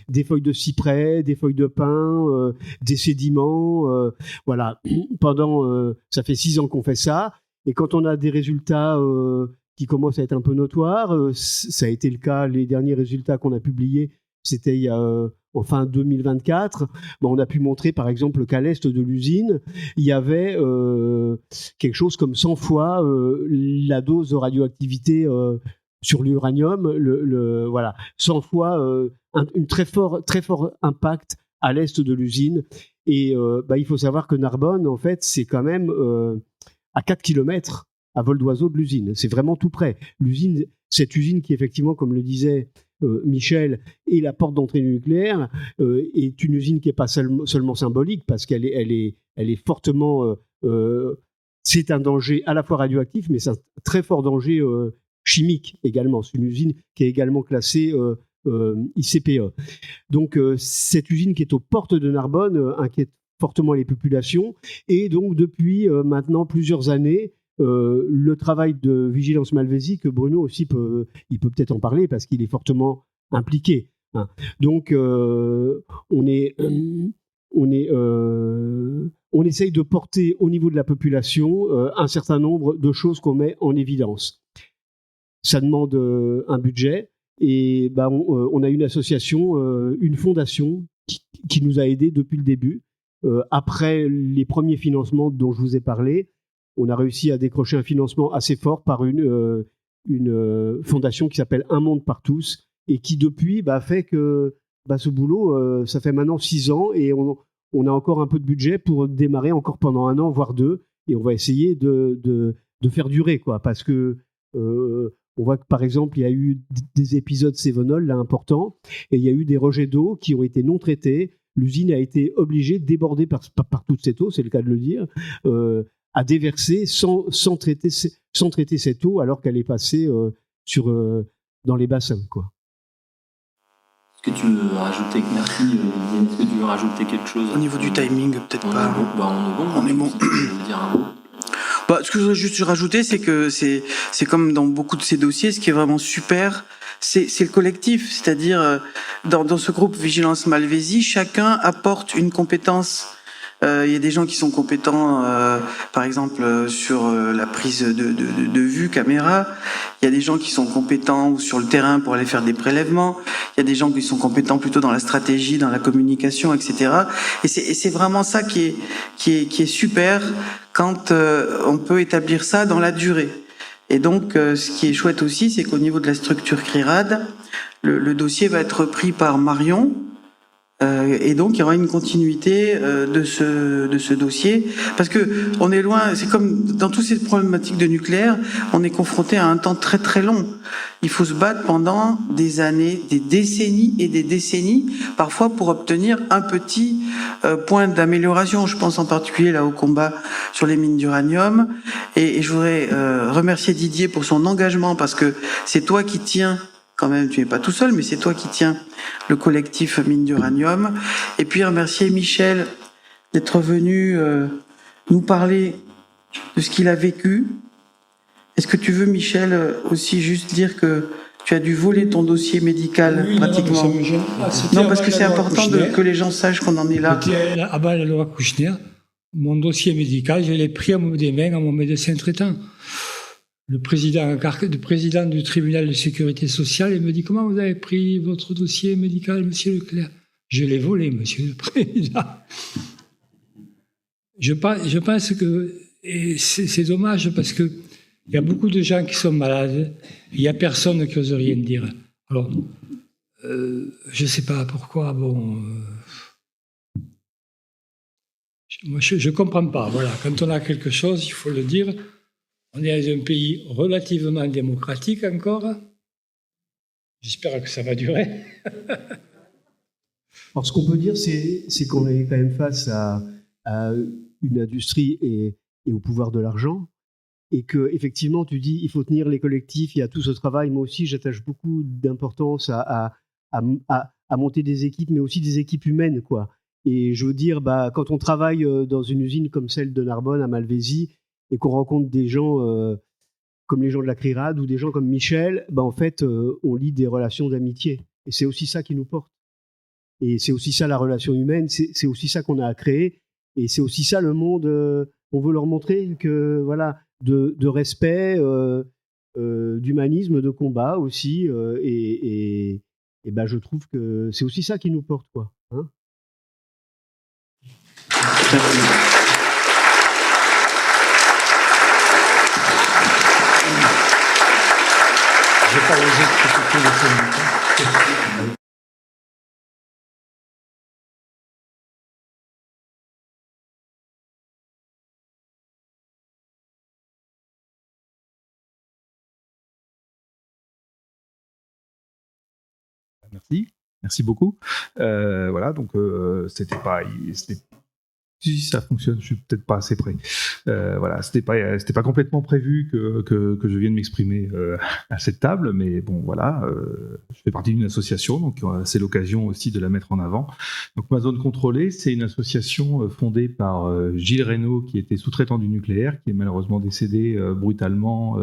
G: des feuilles de cyprès, des feuilles de pin, des sédiments. Voilà. Ça fait 6 ans qu'on fait ça. Et quand on a des résultats qui commencent à être un peu notoires, ça a été le cas, les derniers résultats qu'on a publiés, c'était en fin 2024, on a pu montrer par exemple qu'à l'est de l'usine, il y avait quelque chose comme 100 fois la dose de radioactivité sur l'uranium, voilà, 100 fois un très fort impact à l'est de l'usine. Et il faut savoir que Narbonne, en fait, c'est quand même à 4 km à vol d'oiseau de l'usine. C'est vraiment tout près. Cette usine qui, effectivement, comme le disait Michel, est la porte d'entrée du nucléaire, est une usine qui n'est pas seulement symbolique, parce qu'elle est fortement... c'est un danger à la fois radioactif, mais c'est un très fort danger chimique également. C'est une usine qui est également classée ICPE. Donc cette usine qui est aux portes de Narbonne inquiète fortement les populations, et donc depuis maintenant plusieurs années, le travail de Vigilance Malvésie, que Bruno aussi peut peut-être en parler parce qu'il est fortement impliqué. Hein. Donc on essaye de porter au niveau de la population un certain nombre de choses qu'on met en évidence. Ça demande un budget, et on a une association, une fondation qui nous a aidés depuis le début. Après les premiers financements dont je vous ai parlé, on a réussi à décrocher un financement assez fort par une fondation qui s'appelle Un Monde par Tous, et qui depuis fait que ce boulot, ça fait maintenant 6 ans, et on a encore un peu de budget pour démarrer encore pendant 1 an, voire 2, et on va essayer de faire durer, quoi, parce que on voit que par exemple il y a eu des épisodes Cévenol là importants, et il y a eu des rejets d'eau qui ont été non traités. L'usine a été obligée, débordée par toute cette eau, c'est le cas de le dire, à déverser sans traiter cette eau, alors qu'elle est passée dans les bassins, quoi.
H: Est-ce que tu veux rajouter, merci Diane, est-ce que tu veux rajouter quelque chose?
B: Au niveau du timing, peut-être pas.
H: On est bon.
B: Tu veux dire un mot? Ce que je voudrais juste rajouter, c'est que c'est comme dans beaucoup de ces dossiers, ce qui est vraiment super, c'est le collectif. C'est-à-dire, dans ce groupe Vigilance Malvésie, chacun apporte une compétence. Il y a des gens qui sont compétents, par exemple, sur la prise de vue, caméra. Il y a des gens qui sont compétents sur le terrain pour aller faire des prélèvements. Il y a des gens qui sont compétents plutôt dans la stratégie, dans la communication, etc. Et c'est vraiment ça qui est super quand on peut établir ça dans la durée. Et donc, ce qui est chouette aussi, c'est qu'au niveau de la structure CRIRAD, le dossier va être pris par Marion, Et donc, il y aura une continuité de ce dossier, parce que on est loin. C'est comme dans toutes ces problématiques de nucléaire, on est confronté à un temps très très long. Il faut se battre pendant des années, des décennies et des décennies, parfois pour obtenir un petit point d'amélioration. Je pense en particulier là au combat sur les mines d'uranium. Et je voudrais remercier Didier pour son engagement, parce que c'est toi qui tiens. Quand même, tu n'es pas tout seul, mais c'est toi qui tiens le collectif Mines d'Uranium. Et puis remercier Michel d'être venu nous parler de ce qu'il a vécu. Est-ce que tu veux, Michel, aussi juste dire que tu as dû voler ton dossier médical pratiquement? Non, parce que c'est important que les gens sachent qu'on en est là.
F: Avant la loi Kouchner, mon dossier médical, je l'ai pris à des mains à mon médecin traitant. Le président du tribunal de sécurité sociale, il me dit: comment vous avez pris votre dossier médical, monsieur Leclerc? Je l'ai volé, monsieur le président. Je pense que c'est dommage, parce que il y a beaucoup de gens qui sont malades, il n'y a personne qui ose rien dire. Alors, je ne sais pas pourquoi, moi je ne comprends pas. Voilà, quand on a quelque chose, il faut le dire. On est dans un pays relativement démocratique encore. J'espère que ça va durer.
G: Alors, ce qu'on peut dire, c'est qu'on est quand même face à une industrie et au pouvoir de l'argent, et que effectivement, tu dis, il faut tenir les collectifs, il y a tout ce travail. Moi aussi, j'attache beaucoup d'importance à monter des équipes, mais aussi des équipes humaines, quoi. Et je veux dire, quand on travaille dans une usine comme celle de Narbonne, à Malvézy, et qu'on rencontre des gens comme les gens de la CRIRAD ou des gens comme Michel, en fait, on lie des relations d'amitié. Et c'est aussi ça qui nous porte. Et c'est aussi ça la relation humaine, c'est aussi ça qu'on a à créer. Et c'est aussi ça le monde. On veut leur montrer que, voilà, de respect, d'humanisme, de combat aussi. Et je trouve que c'est aussi ça qui nous porte, quoi. Hein ?
F: Je n'ai pas osé critiquer les syndicats.
I: Merci beaucoup. Voilà, donc c'était pas. Si ça fonctionne, je suis peut-être pas assez près. Voilà, c'était pas complètement prévu que je vienne m'exprimer à cette table, mais bon, voilà, je fais partie d'une association, donc c'est l'occasion aussi de la mettre en avant. Donc Ma Zone Contrôlée, c'est une association fondée par Gilles Reynaud, qui était sous-traitant du nucléaire, qui est malheureusement décédé brutalement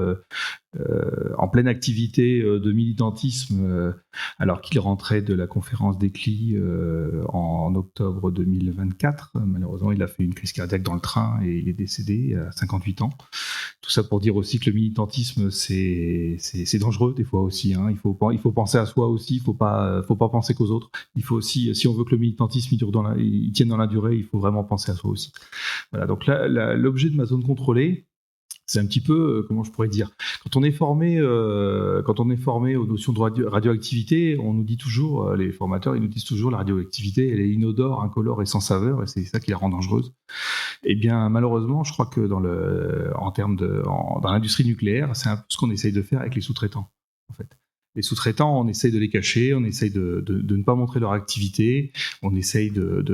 I: en pleine activité de militantisme, alors qu'il rentrait de la conférence d'Ecli en octobre 2024. Malheureusement, il a fait une crise cardiaque dans le train et il est décédé à 58 ans. Tout ça pour dire aussi que le militantisme, c'est dangereux des fois aussi. Hein. Il faut penser à soi aussi. Il faut pas penser qu'aux autres. Il faut aussi, si on veut que le militantisme il tienne dans la durée, il faut vraiment penser à soi aussi. Voilà. Donc là, l'objet de Ma Zone Contrôlée, c'est un petit peu, comment je pourrais dire, quand on est formé aux notions de radioactivité, on nous dit toujours, les formateurs, ils nous disent toujours, la radioactivité, elle est inodore, incolore et sans saveur, et c'est ça qui la rend dangereuse. Eh bien, malheureusement, je crois que dans l'industrie nucléaire, c'est un peu ce qu'on essaye de faire avec les sous-traitants, en fait. Les sous-traitants, on essaye de les cacher, on essaye de ne pas montrer leur activité, on essaye de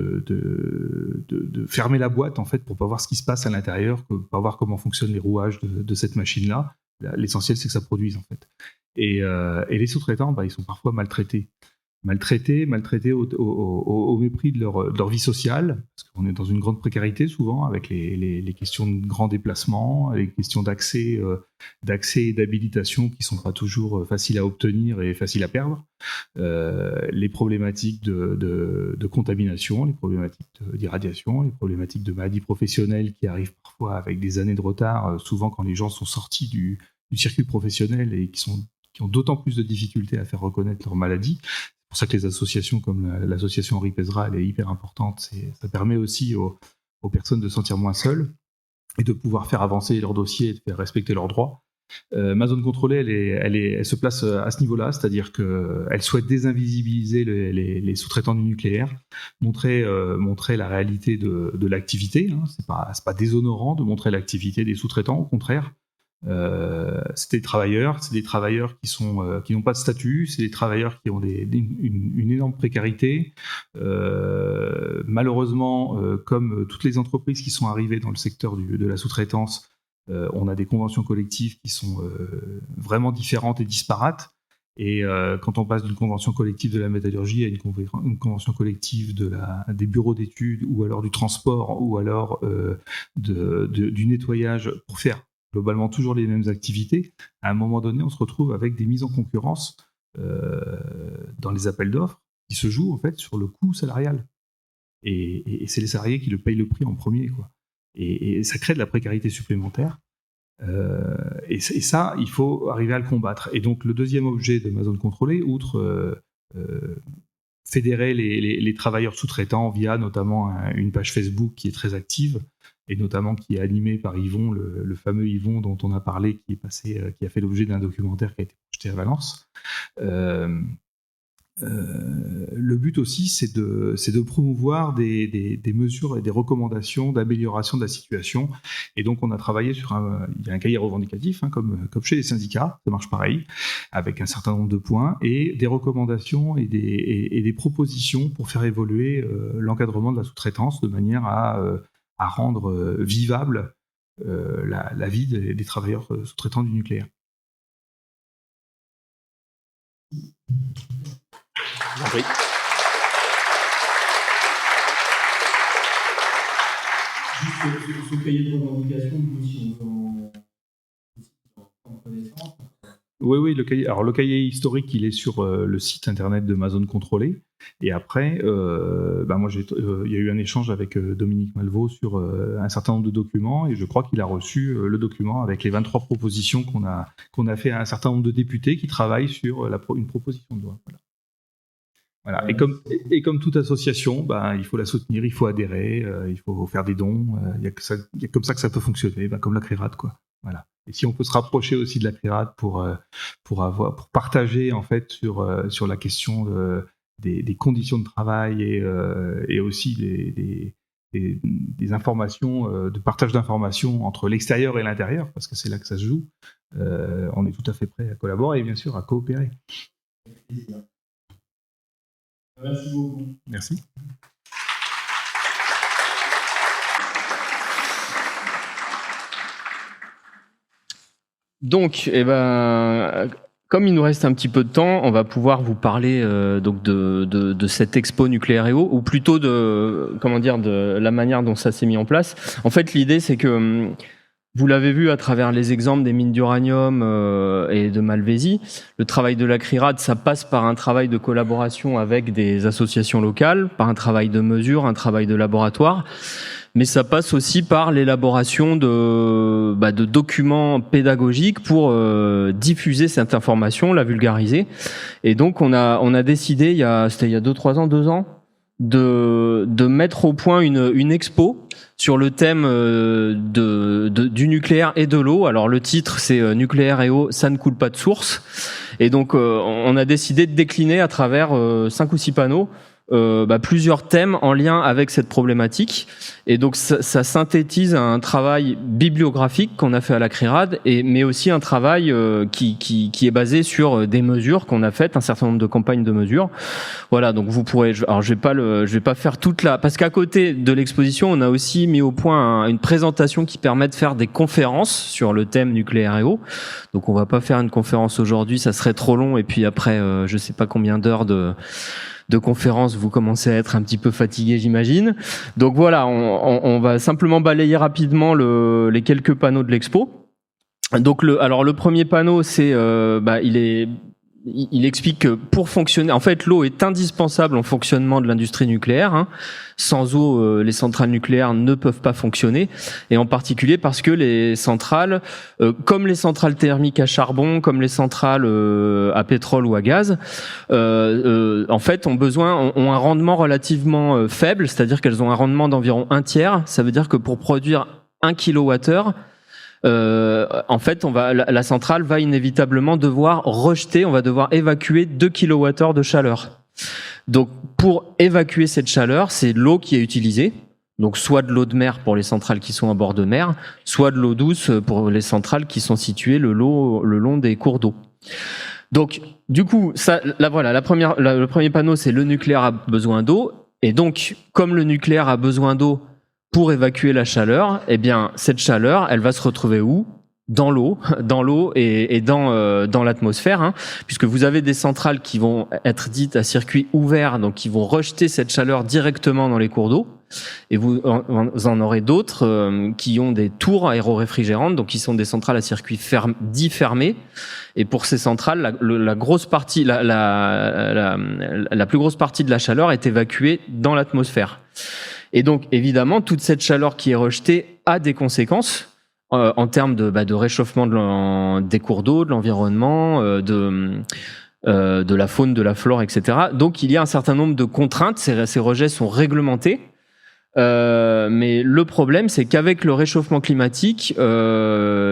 I: fermer la boîte, en fait, pour pas voir ce qui se passe à l'intérieur, pour pas voir comment fonctionnent les rouages de cette machine-là. L'essentiel, c'est que ça produise, en fait. Et les sous-traitants, ils sont parfois maltraités au mépris de leur vie sociale, parce qu'on est dans une grande précarité souvent, avec les questions de grands déplacements, les questions d'accès et d'habilitation qui sont pas toujours faciles à obtenir et faciles à perdre, les problématiques de contamination, les problématiques d'irradiation, les problématiques de maladies professionnelles qui arrivent parfois avec des années de retard, souvent quand les gens sont sortis du circuit professionnel et qui ont d'autant plus de difficultés à faire reconnaître leur maladie. C'est pour ça que les associations comme l'association Henri Pézra, elle est hyper importante. Ça permet aussi aux personnes de se sentir moins seules et de pouvoir faire avancer leurs dossiers et de faire respecter leurs droits. Ma zone contrôlée, elle se place à ce niveau-là, c'est-à-dire qu'elle souhaite désinvisibiliser les sous-traitants du nucléaire, montrer la réalité de l'activité. Hein. C'est pas déshonorant de montrer l'activité des sous-traitants, au contraire. C'est des travailleurs qui n'ont pas de statut, c'est des travailleurs qui ont une énorme précarité. Malheureusement, comme toutes les entreprises qui sont arrivées dans le secteur de la sous-traitance, on a des conventions collectives qui sont vraiment différentes et disparates. Et quand on passe d'une convention collective de la métallurgie à une convention collective des bureaux d'études, ou alors du transport, ou alors du nettoyage, pour faire globalement toujours les mêmes activités, à un moment donné, on se retrouve avec des mises en concurrence dans les appels d'offres qui se jouent en fait sur le coût salarial. Et c'est les salariés qui le payent le prix en premier, quoi. Et ça crée de la précarité supplémentaire. Et ça, il faut arriver à le combattre. Et donc, le deuxième objet de ma zone contrôlée, outre fédérer les travailleurs sous-traitants via notamment une page Facebook qui est très active, et notamment qui est animée par Yvon, le fameux Yvon dont on a parlé, qui a fait l'objet d'un documentaire qui a été projeté à Valence. Le but aussi, c'est de promouvoir des mesures et des recommandations d'amélioration de la situation. Et donc, on a travaillé il y a un cahier revendicatif, hein, comme chez les syndicats, ça marche pareil, avec un certain nombre de points, et des recommandations et des propositions pour faire évoluer l'encadrement de la sous-traitance de manière à rendre vivable la vie des travailleurs sous-traitants du nucléaire.
A: Oui.
H: Juste ce cahier de revendication, si on veut en connaissance.
I: Oui, le cahier historique, il est sur le site internet de ma zone contrôlée. Et après, moi, il y a eu un échange avec Dominique Malvaux sur un certain nombre de documents, et je crois qu'il a reçu le document avec les 23 propositions qu'on a fait à un certain nombre de députés qui travaillent sur une proposition de loi. Voilà. Et comme toute association, il faut la soutenir, il faut adhérer, il faut faire des dons. Il y a comme ça que ça peut fonctionner, comme la CRIRAD, quoi. Voilà. Et si on peut se rapprocher aussi de la CRIRAD pour partager en fait sur la question des conditions de travail et aussi des informations, de partage d'informations entre l'extérieur et l'intérieur, parce que c'est là que ça se joue, on est tout à fait prêt à collaborer et bien sûr à coopérer.
H: Merci beaucoup.
I: Merci.
A: Donc, comme il nous reste un petit peu de temps, on va pouvoir vous parler donc de cette expo Nucléaire & Eau, ou plutôt de la manière dont ça s'est mis en place. En fait, l'idée, c'est que vous l'avez vu à travers les exemples des mines d'uranium et de Malvésie, le travail de la CRIRAD, ça passe par un travail de collaboration avec des associations locales, par un travail de mesure, un travail de laboratoire, mais ça passe aussi par l'élaboration de documents pédagogiques pour diffuser cette information, la vulgariser. Et donc on a décidé, c'était il y a 2 ans, de mettre au point une expo sur le thème du nucléaire et de l'eau. Alors le titre, c'est Nucléaire et eau, ça ne coule pas de source. Et donc on a décidé de décliner à travers 5 ou 6 panneaux plusieurs thèmes en lien avec cette problématique. Et donc ça synthétise un travail bibliographique qu'on a fait à la CRIRAD, mais aussi un travail qui est basé sur des mesures qu'on a faites, un certain nombre de campagnes de mesures. Voilà, donc vous pourrez. Alors je vais pas faire toute parce qu'à côté de l'exposition, on a aussi mis au point une présentation qui permet de faire des conférences sur le thème nucléaire et eau. Donc on va pas faire une conférence aujourd'hui, ça serait trop long, et puis après je sais pas combien d'heures de conférence, vous commencez à être un petit peu fatigué, j'imagine. Donc voilà, on va simplement balayer rapidement les quelques panneaux de l'expo. Donc le premier panneau, c'est il explique que pour fonctionner, en fait, l'eau est indispensable en fonctionnement de l'industrie nucléaire. Hein. Sans eau, les centrales nucléaires ne peuvent pas fonctionner, et en particulier parce que les centrales, comme les centrales thermiques à charbon, comme les centrales à pétrole ou à gaz, en fait, ont un rendement relativement faible, c'est-à-dire qu'elles ont un rendement d'environ 1/3. Ça veut dire que pour produire 1 kWh, en fait, la centrale va inévitablement devoir rejeter, on va devoir évacuer 2 kWh de chaleur. Donc, pour évacuer cette chaleur, c'est l'eau qui est utilisée. Donc, soit de l'eau de mer pour les centrales qui sont à bord de mer, soit de l'eau douce pour les centrales qui sont situées le long des cours d'eau. Donc, du coup, ça, là, voilà, le premier panneau, c'est le nucléaire a besoin d'eau. Et donc, comme le nucléaire a besoin d'eau pour évacuer la chaleur, eh bien, cette chaleur, elle va se retrouver où ? Dans l'eau et dans l'atmosphère, hein, puisque vous avez des centrales qui vont être dites à circuit ouvert, donc qui vont rejeter cette chaleur directement dans les cours d'eau, et vous en aurez d'autres qui ont des tours aéroréfrigérantes, donc qui sont des centrales à circuit dit fermé. Et pour ces centrales, la grosse partie, la plus grosse partie de la chaleur est évacuée dans l'atmosphère. Et donc, évidemment, toute cette chaleur qui est rejetée a des conséquences en termes de réchauffement des cours d'eau, de l'environnement, de la faune, de la flore, etc. Donc, il y a un certain nombre de contraintes. Ces rejets sont réglementés. Mais le problème, c'est qu'avec le réchauffement climatique,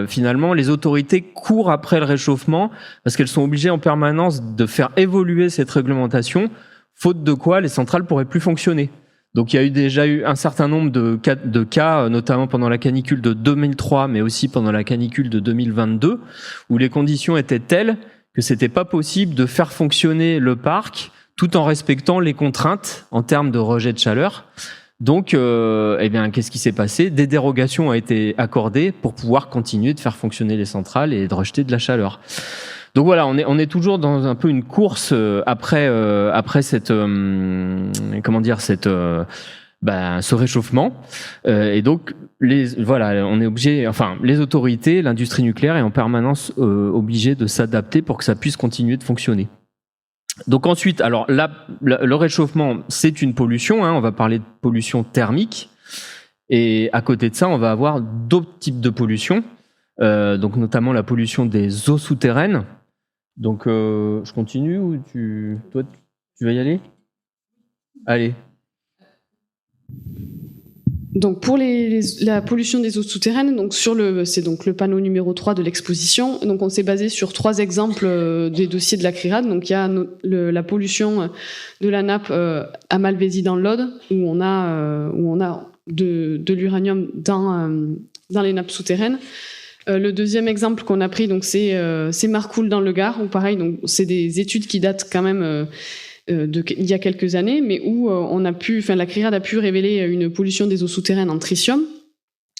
A: finalement, les autorités courent après le réchauffement parce qu'elles sont obligées en permanence de faire évoluer cette réglementation, faute de quoi les centrales pourraient plus fonctionner. Donc il y a déjà eu un certain nombre de cas, notamment pendant la canicule de 2003, mais aussi pendant la canicule de 2022, où les conditions étaient telles que c'était pas possible de faire fonctionner le parc tout en respectant les contraintes en termes de rejet de chaleur. Donc, eh bien, qu'est-ce qui s'est passé ? Des dérogations ont été accordées pour pouvoir continuer de faire fonctionner les centrales et de rejeter de la chaleur. Donc voilà, on est toujours dans un peu une course après cette ce réchauffement. Et donc on est obligé, les autorités, l'industrie nucléaire est en permanence obligée de s'adapter pour que ça puisse continuer de fonctionner. Donc ensuite, alors le réchauffement, c'est une pollution, hein, on va parler de pollution thermique. Et à côté de ça, on va avoir d'autres types de pollution, donc notamment la pollution des eaux souterraines. Donc, je continue ou toi, tu vas y aller ? Allez.
J: Donc, pour la pollution des eaux souterraines, donc c'est donc le panneau numéro 3 de l'exposition. Donc, on s'est basé sur 3 exemples des dossiers de la CRIRAD. Donc, il y a la pollution de la nappe à Malvézy dans l'Aude, où on a de l'uranium dans les nappes souterraines. Le deuxième exemple qu'on a pris, donc c'est Marcoule dans le Gard, où pareil, donc c'est des études qui datent quand même il y a quelques années, mais où la CRIRAD a pu révéler une pollution des eaux souterraines en tritium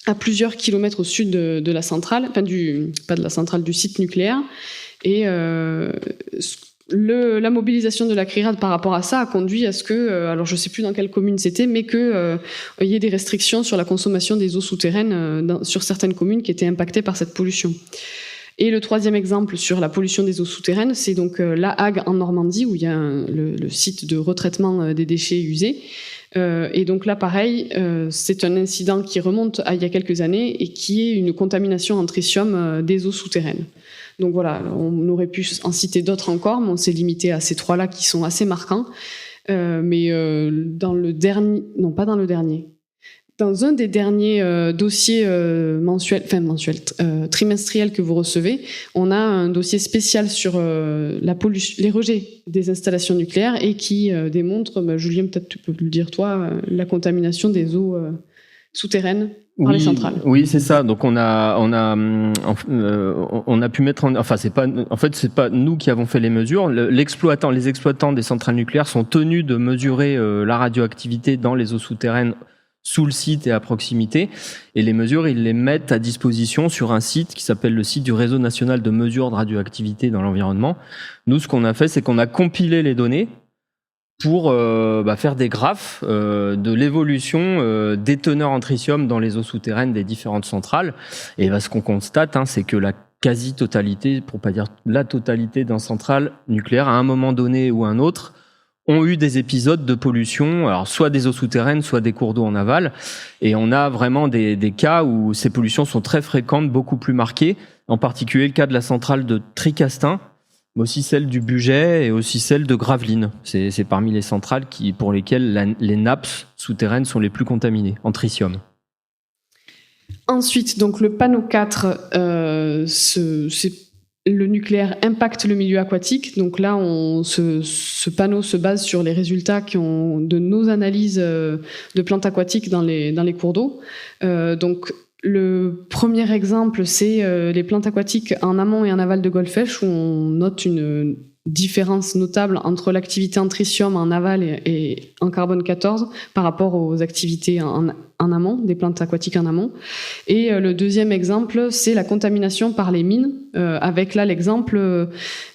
J: à plusieurs kilomètres au sud de la centrale, pas de la centrale, du site nucléaire. Et la mobilisation de la CRIRAD par rapport à ça a conduit à ce que, alors je ne sais plus dans quelle commune c'était, mais qu'il y ait des restrictions sur la consommation des eaux souterraines sur certaines communes qui étaient impactées par cette pollution. Et le troisième exemple sur la pollution des eaux souterraines, c'est donc La Hague en Normandie, où il y a le site de retraitement des déchets usés. Et donc là, pareil, c'est un incident qui remonte à il y a quelques années et qui est une contamination en tritium des eaux souterraines. Donc voilà, on aurait pu en citer d'autres encore, mais on s'est limité à ces 3-là qui sont assez marquants. Mais dans le dernier, non pas dans le dernier, dans un des derniers dossiers trimestriels que vous recevez, on a un dossier spécial sur les rejets des installations nucléaires et qui démontre, Julien, peut-être tu peux le dire toi, la contamination des eaux souterraines par les centrales.
A: Oui, c'est ça. Donc on a pu mettre c'est pas nous qui avons fait les mesures. Les exploitants des centrales nucléaires sont tenus de mesurer la radioactivité dans les eaux souterraines sous le site et à proximité, et les mesures, ils les mettent à disposition sur un site qui s'appelle le site du Réseau national de mesure de radioactivité dans l'environnement. Nous, ce qu'on a fait, c'est qu'on a compilé les données pour faire des graphes de l'évolution des teneurs en tritium dans les eaux souterraines des différentes centrales. Et ce qu'on constate, c'est que la quasi-totalité, pour pas dire la totalité d'un centrale nucléaire, à un moment donné ou un autre, ont eu des épisodes de pollution, alors soit des eaux souterraines, soit des cours d'eau en aval. Et on a vraiment des cas où ces pollutions sont très fréquentes, beaucoup plus marquées, en particulier le cas de la centrale de Tricastin, mais aussi celle du Bugey et aussi celle de Gravelines. C'est parmi les centrales pour lesquelles les nappes souterraines sont les plus contaminées en tritium.
J: Ensuite, donc le panneau 4, le nucléaire impacte le milieu aquatique. Donc là, ce panneau se base sur les résultats de nos analyses de plantes aquatiques dans les cours d'eau. Donc le premier exemple, c'est les plantes aquatiques en amont et en aval de Golfech, où on note une différence notable entre l'activité en tritium en aval et en carbone 14 par rapport aux activités en amont, des plantes aquatiques en amont. Et le deuxième exemple, c'est la contamination par les mines, avec là l'exemple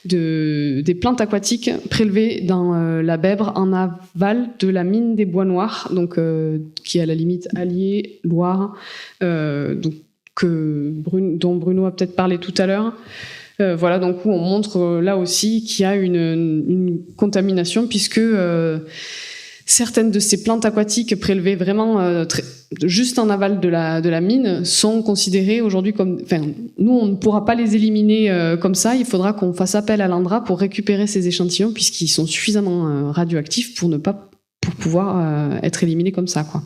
J: des plantes aquatiques prélevées dans la Bèbre en aval de la mine des Bois Noirs, donc, qui est à la limite Allier, Loire, dont Bruno a peut-être parlé tout à l'heure. Voilà, donc où on montre là aussi qu'il y a une contamination, puisque certaines de ces plantes aquatiques prélevées vraiment juste en aval de la mine sont considérées aujourd'hui comme... Enfin, nous, on ne pourra pas les éliminer comme ça. Il faudra qu'on fasse appel à l'ANDRA pour récupérer ces échantillons, puisqu'ils sont suffisamment radioactifs pour pouvoir être éliminés comme ça, quoi.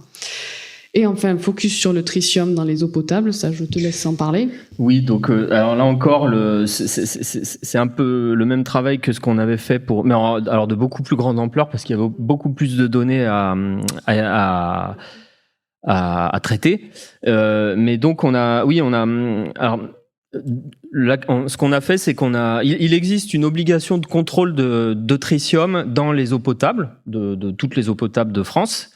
J: Et enfin, focus sur le tritium dans les eaux potables, ça je te laisse en parler.
A: Oui, donc alors là encore, c'est un peu le même travail que ce qu'on avait fait pour, mais alors de beaucoup plus grande ampleur, parce qu'il y avait beaucoup plus de données à traiter. Mais donc alors là, ce qu'on a fait, c'est il existe une obligation de contrôle de tritium dans les eaux potables, de toutes les eaux potables de France.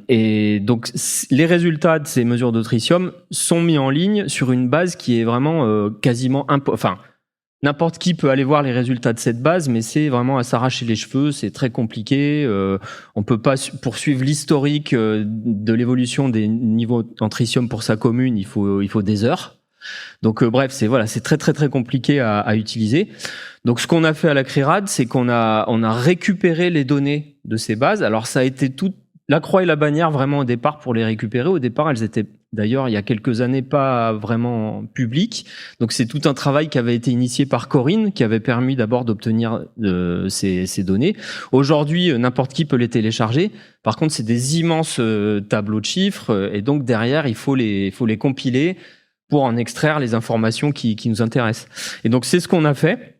A: Et donc les résultats de ces mesures de tritium sont mis en ligne sur une base qui est vraiment quasiment n'importe qui peut aller voir les résultats de cette base, mais c'est vraiment à s'arracher les cheveux, c'est très compliqué. On peut pas poursuivre l'historique de l'évolution des niveaux en tritium pour sa commune, il faut des heures. Donc bref, c'est très très très compliqué à utiliser. Donc ce qu'on a fait à la CRIRAD, c'est qu'on a récupéré les données de ces bases. Alors ça a été toute la croix et la bannière vraiment au départ pour les récupérer. Au départ, elles étaient d'ailleurs il y a quelques années pas vraiment publiques. Donc c'est tout un travail qui avait été initié par Corinne, qui avait permis d'abord d'obtenir ces données. Aujourd'hui, n'importe qui peut les télécharger. Par contre, c'est des immenses tableaux de chiffres, et donc derrière, il faut les compiler pour en extraire les informations qui nous intéressent. Et donc c'est ce qu'on a fait.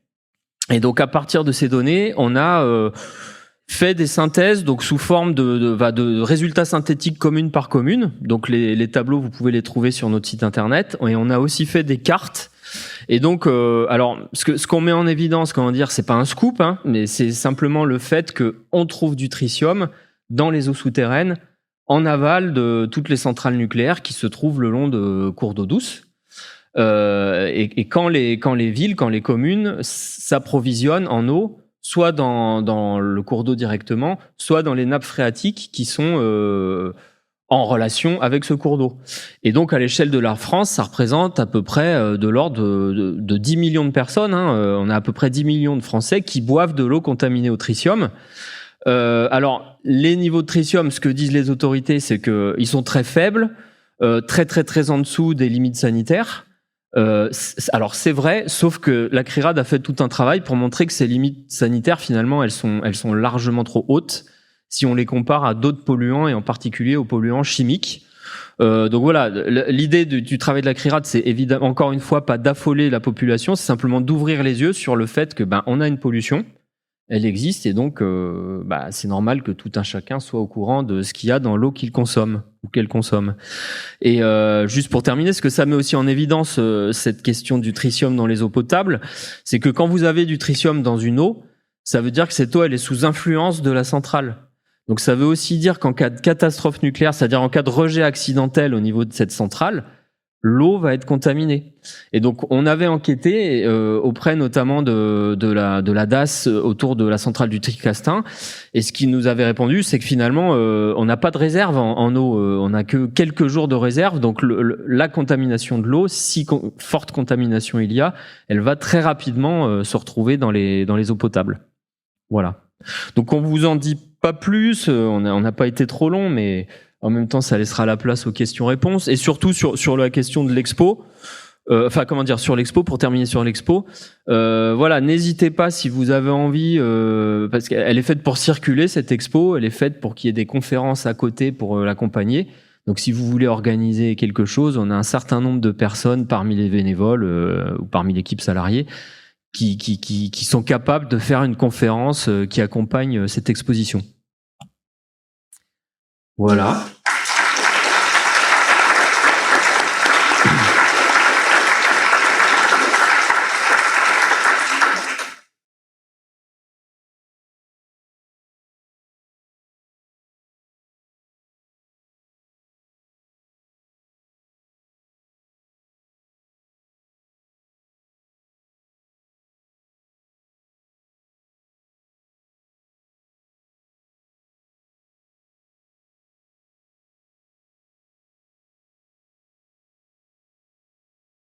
A: Et donc à partir de ces données, on a fait des synthèses, donc sous forme de résultats synthétiques commune par commune. Donc les tableaux, vous pouvez les trouver sur notre site internet. Et on a aussi fait des cartes. Et donc, alors, ce qu'on met en évidence, comment dire, c'est pas un scoop, hein, mais c'est simplement le fait qu'on trouve du tritium dans les eaux souterraines en aval de toutes les centrales nucléaires qui se trouvent le long de cours d'eau douce. Et quand les villes, quand les communes s'approvisionnent en eau, soit dans le cours d'eau directement, soit dans les nappes phréatiques qui sont en relation avec ce cours d'eau. Et donc, à l'échelle de la France, ça représente à peu près de l'ordre de 10 millions de personnes. Hein. On a à peu près 10 millions de Français qui boivent de l'eau contaminée au tritium. Alors, les niveaux de tritium, ce que disent les autorités, c'est qu'ils sont très faibles, très très très en dessous des limites sanitaires. Alors c'est vrai, sauf que la CRIRAD a fait tout un travail pour montrer que ces limites sanitaires, finalement, elles sont largement trop hautes si on les compare à d'autres polluants, et en particulier aux polluants chimiques. Donc voilà, l'idée du travail de la CRIRAD, c'est évidemment, encore une fois, pas d'affoler la population, c'est simplement d'ouvrir les yeux sur le fait que on a une pollution, elle existe, et donc c'est normal que tout un chacun soit au courant de ce qu'il y a dans l'eau qu'il consomme ou qu'elle consomme. Et juste pour terminer, ce que ça met aussi en évidence, cette question du tritium dans les eaux potables, c'est que quand vous avez du tritium dans une eau, ça veut dire que cette eau, elle est sous influence de la centrale. Donc ça veut aussi dire qu'en cas de catastrophe nucléaire, c'est-à-dire en cas de rejet accidentel au niveau de cette centrale, l'eau va être contaminée. Et donc on avait enquêté auprès notamment de la DAS autour de la centrale du Tricastin, et ce qui nous avait répondu, c'est que finalement on n'a pas de réserve en eau, on n'a que quelques jours de réserve. Donc la contamination de l'eau, si forte contamination il y a, elle va très rapidement se retrouver dans les eaux potables. Voilà. Donc on vous en dit pas plus, on n'a pas été trop long, mais en même temps, ça laissera la place aux questions-réponses, et surtout sur la question de l'expo. Sur l'expo, pour terminer sur l'expo. Voilà, n'hésitez pas si vous avez envie, parce qu'elle est faite pour circuler, cette expo, elle est faite pour qu'il y ait des conférences à côté pour l'accompagner. Donc si vous voulez organiser quelque chose, on a un certain nombre de personnes parmi les bénévoles ou parmi l'équipe salariée qui sont capables de faire une conférence qui accompagne cette exposition. Voilà.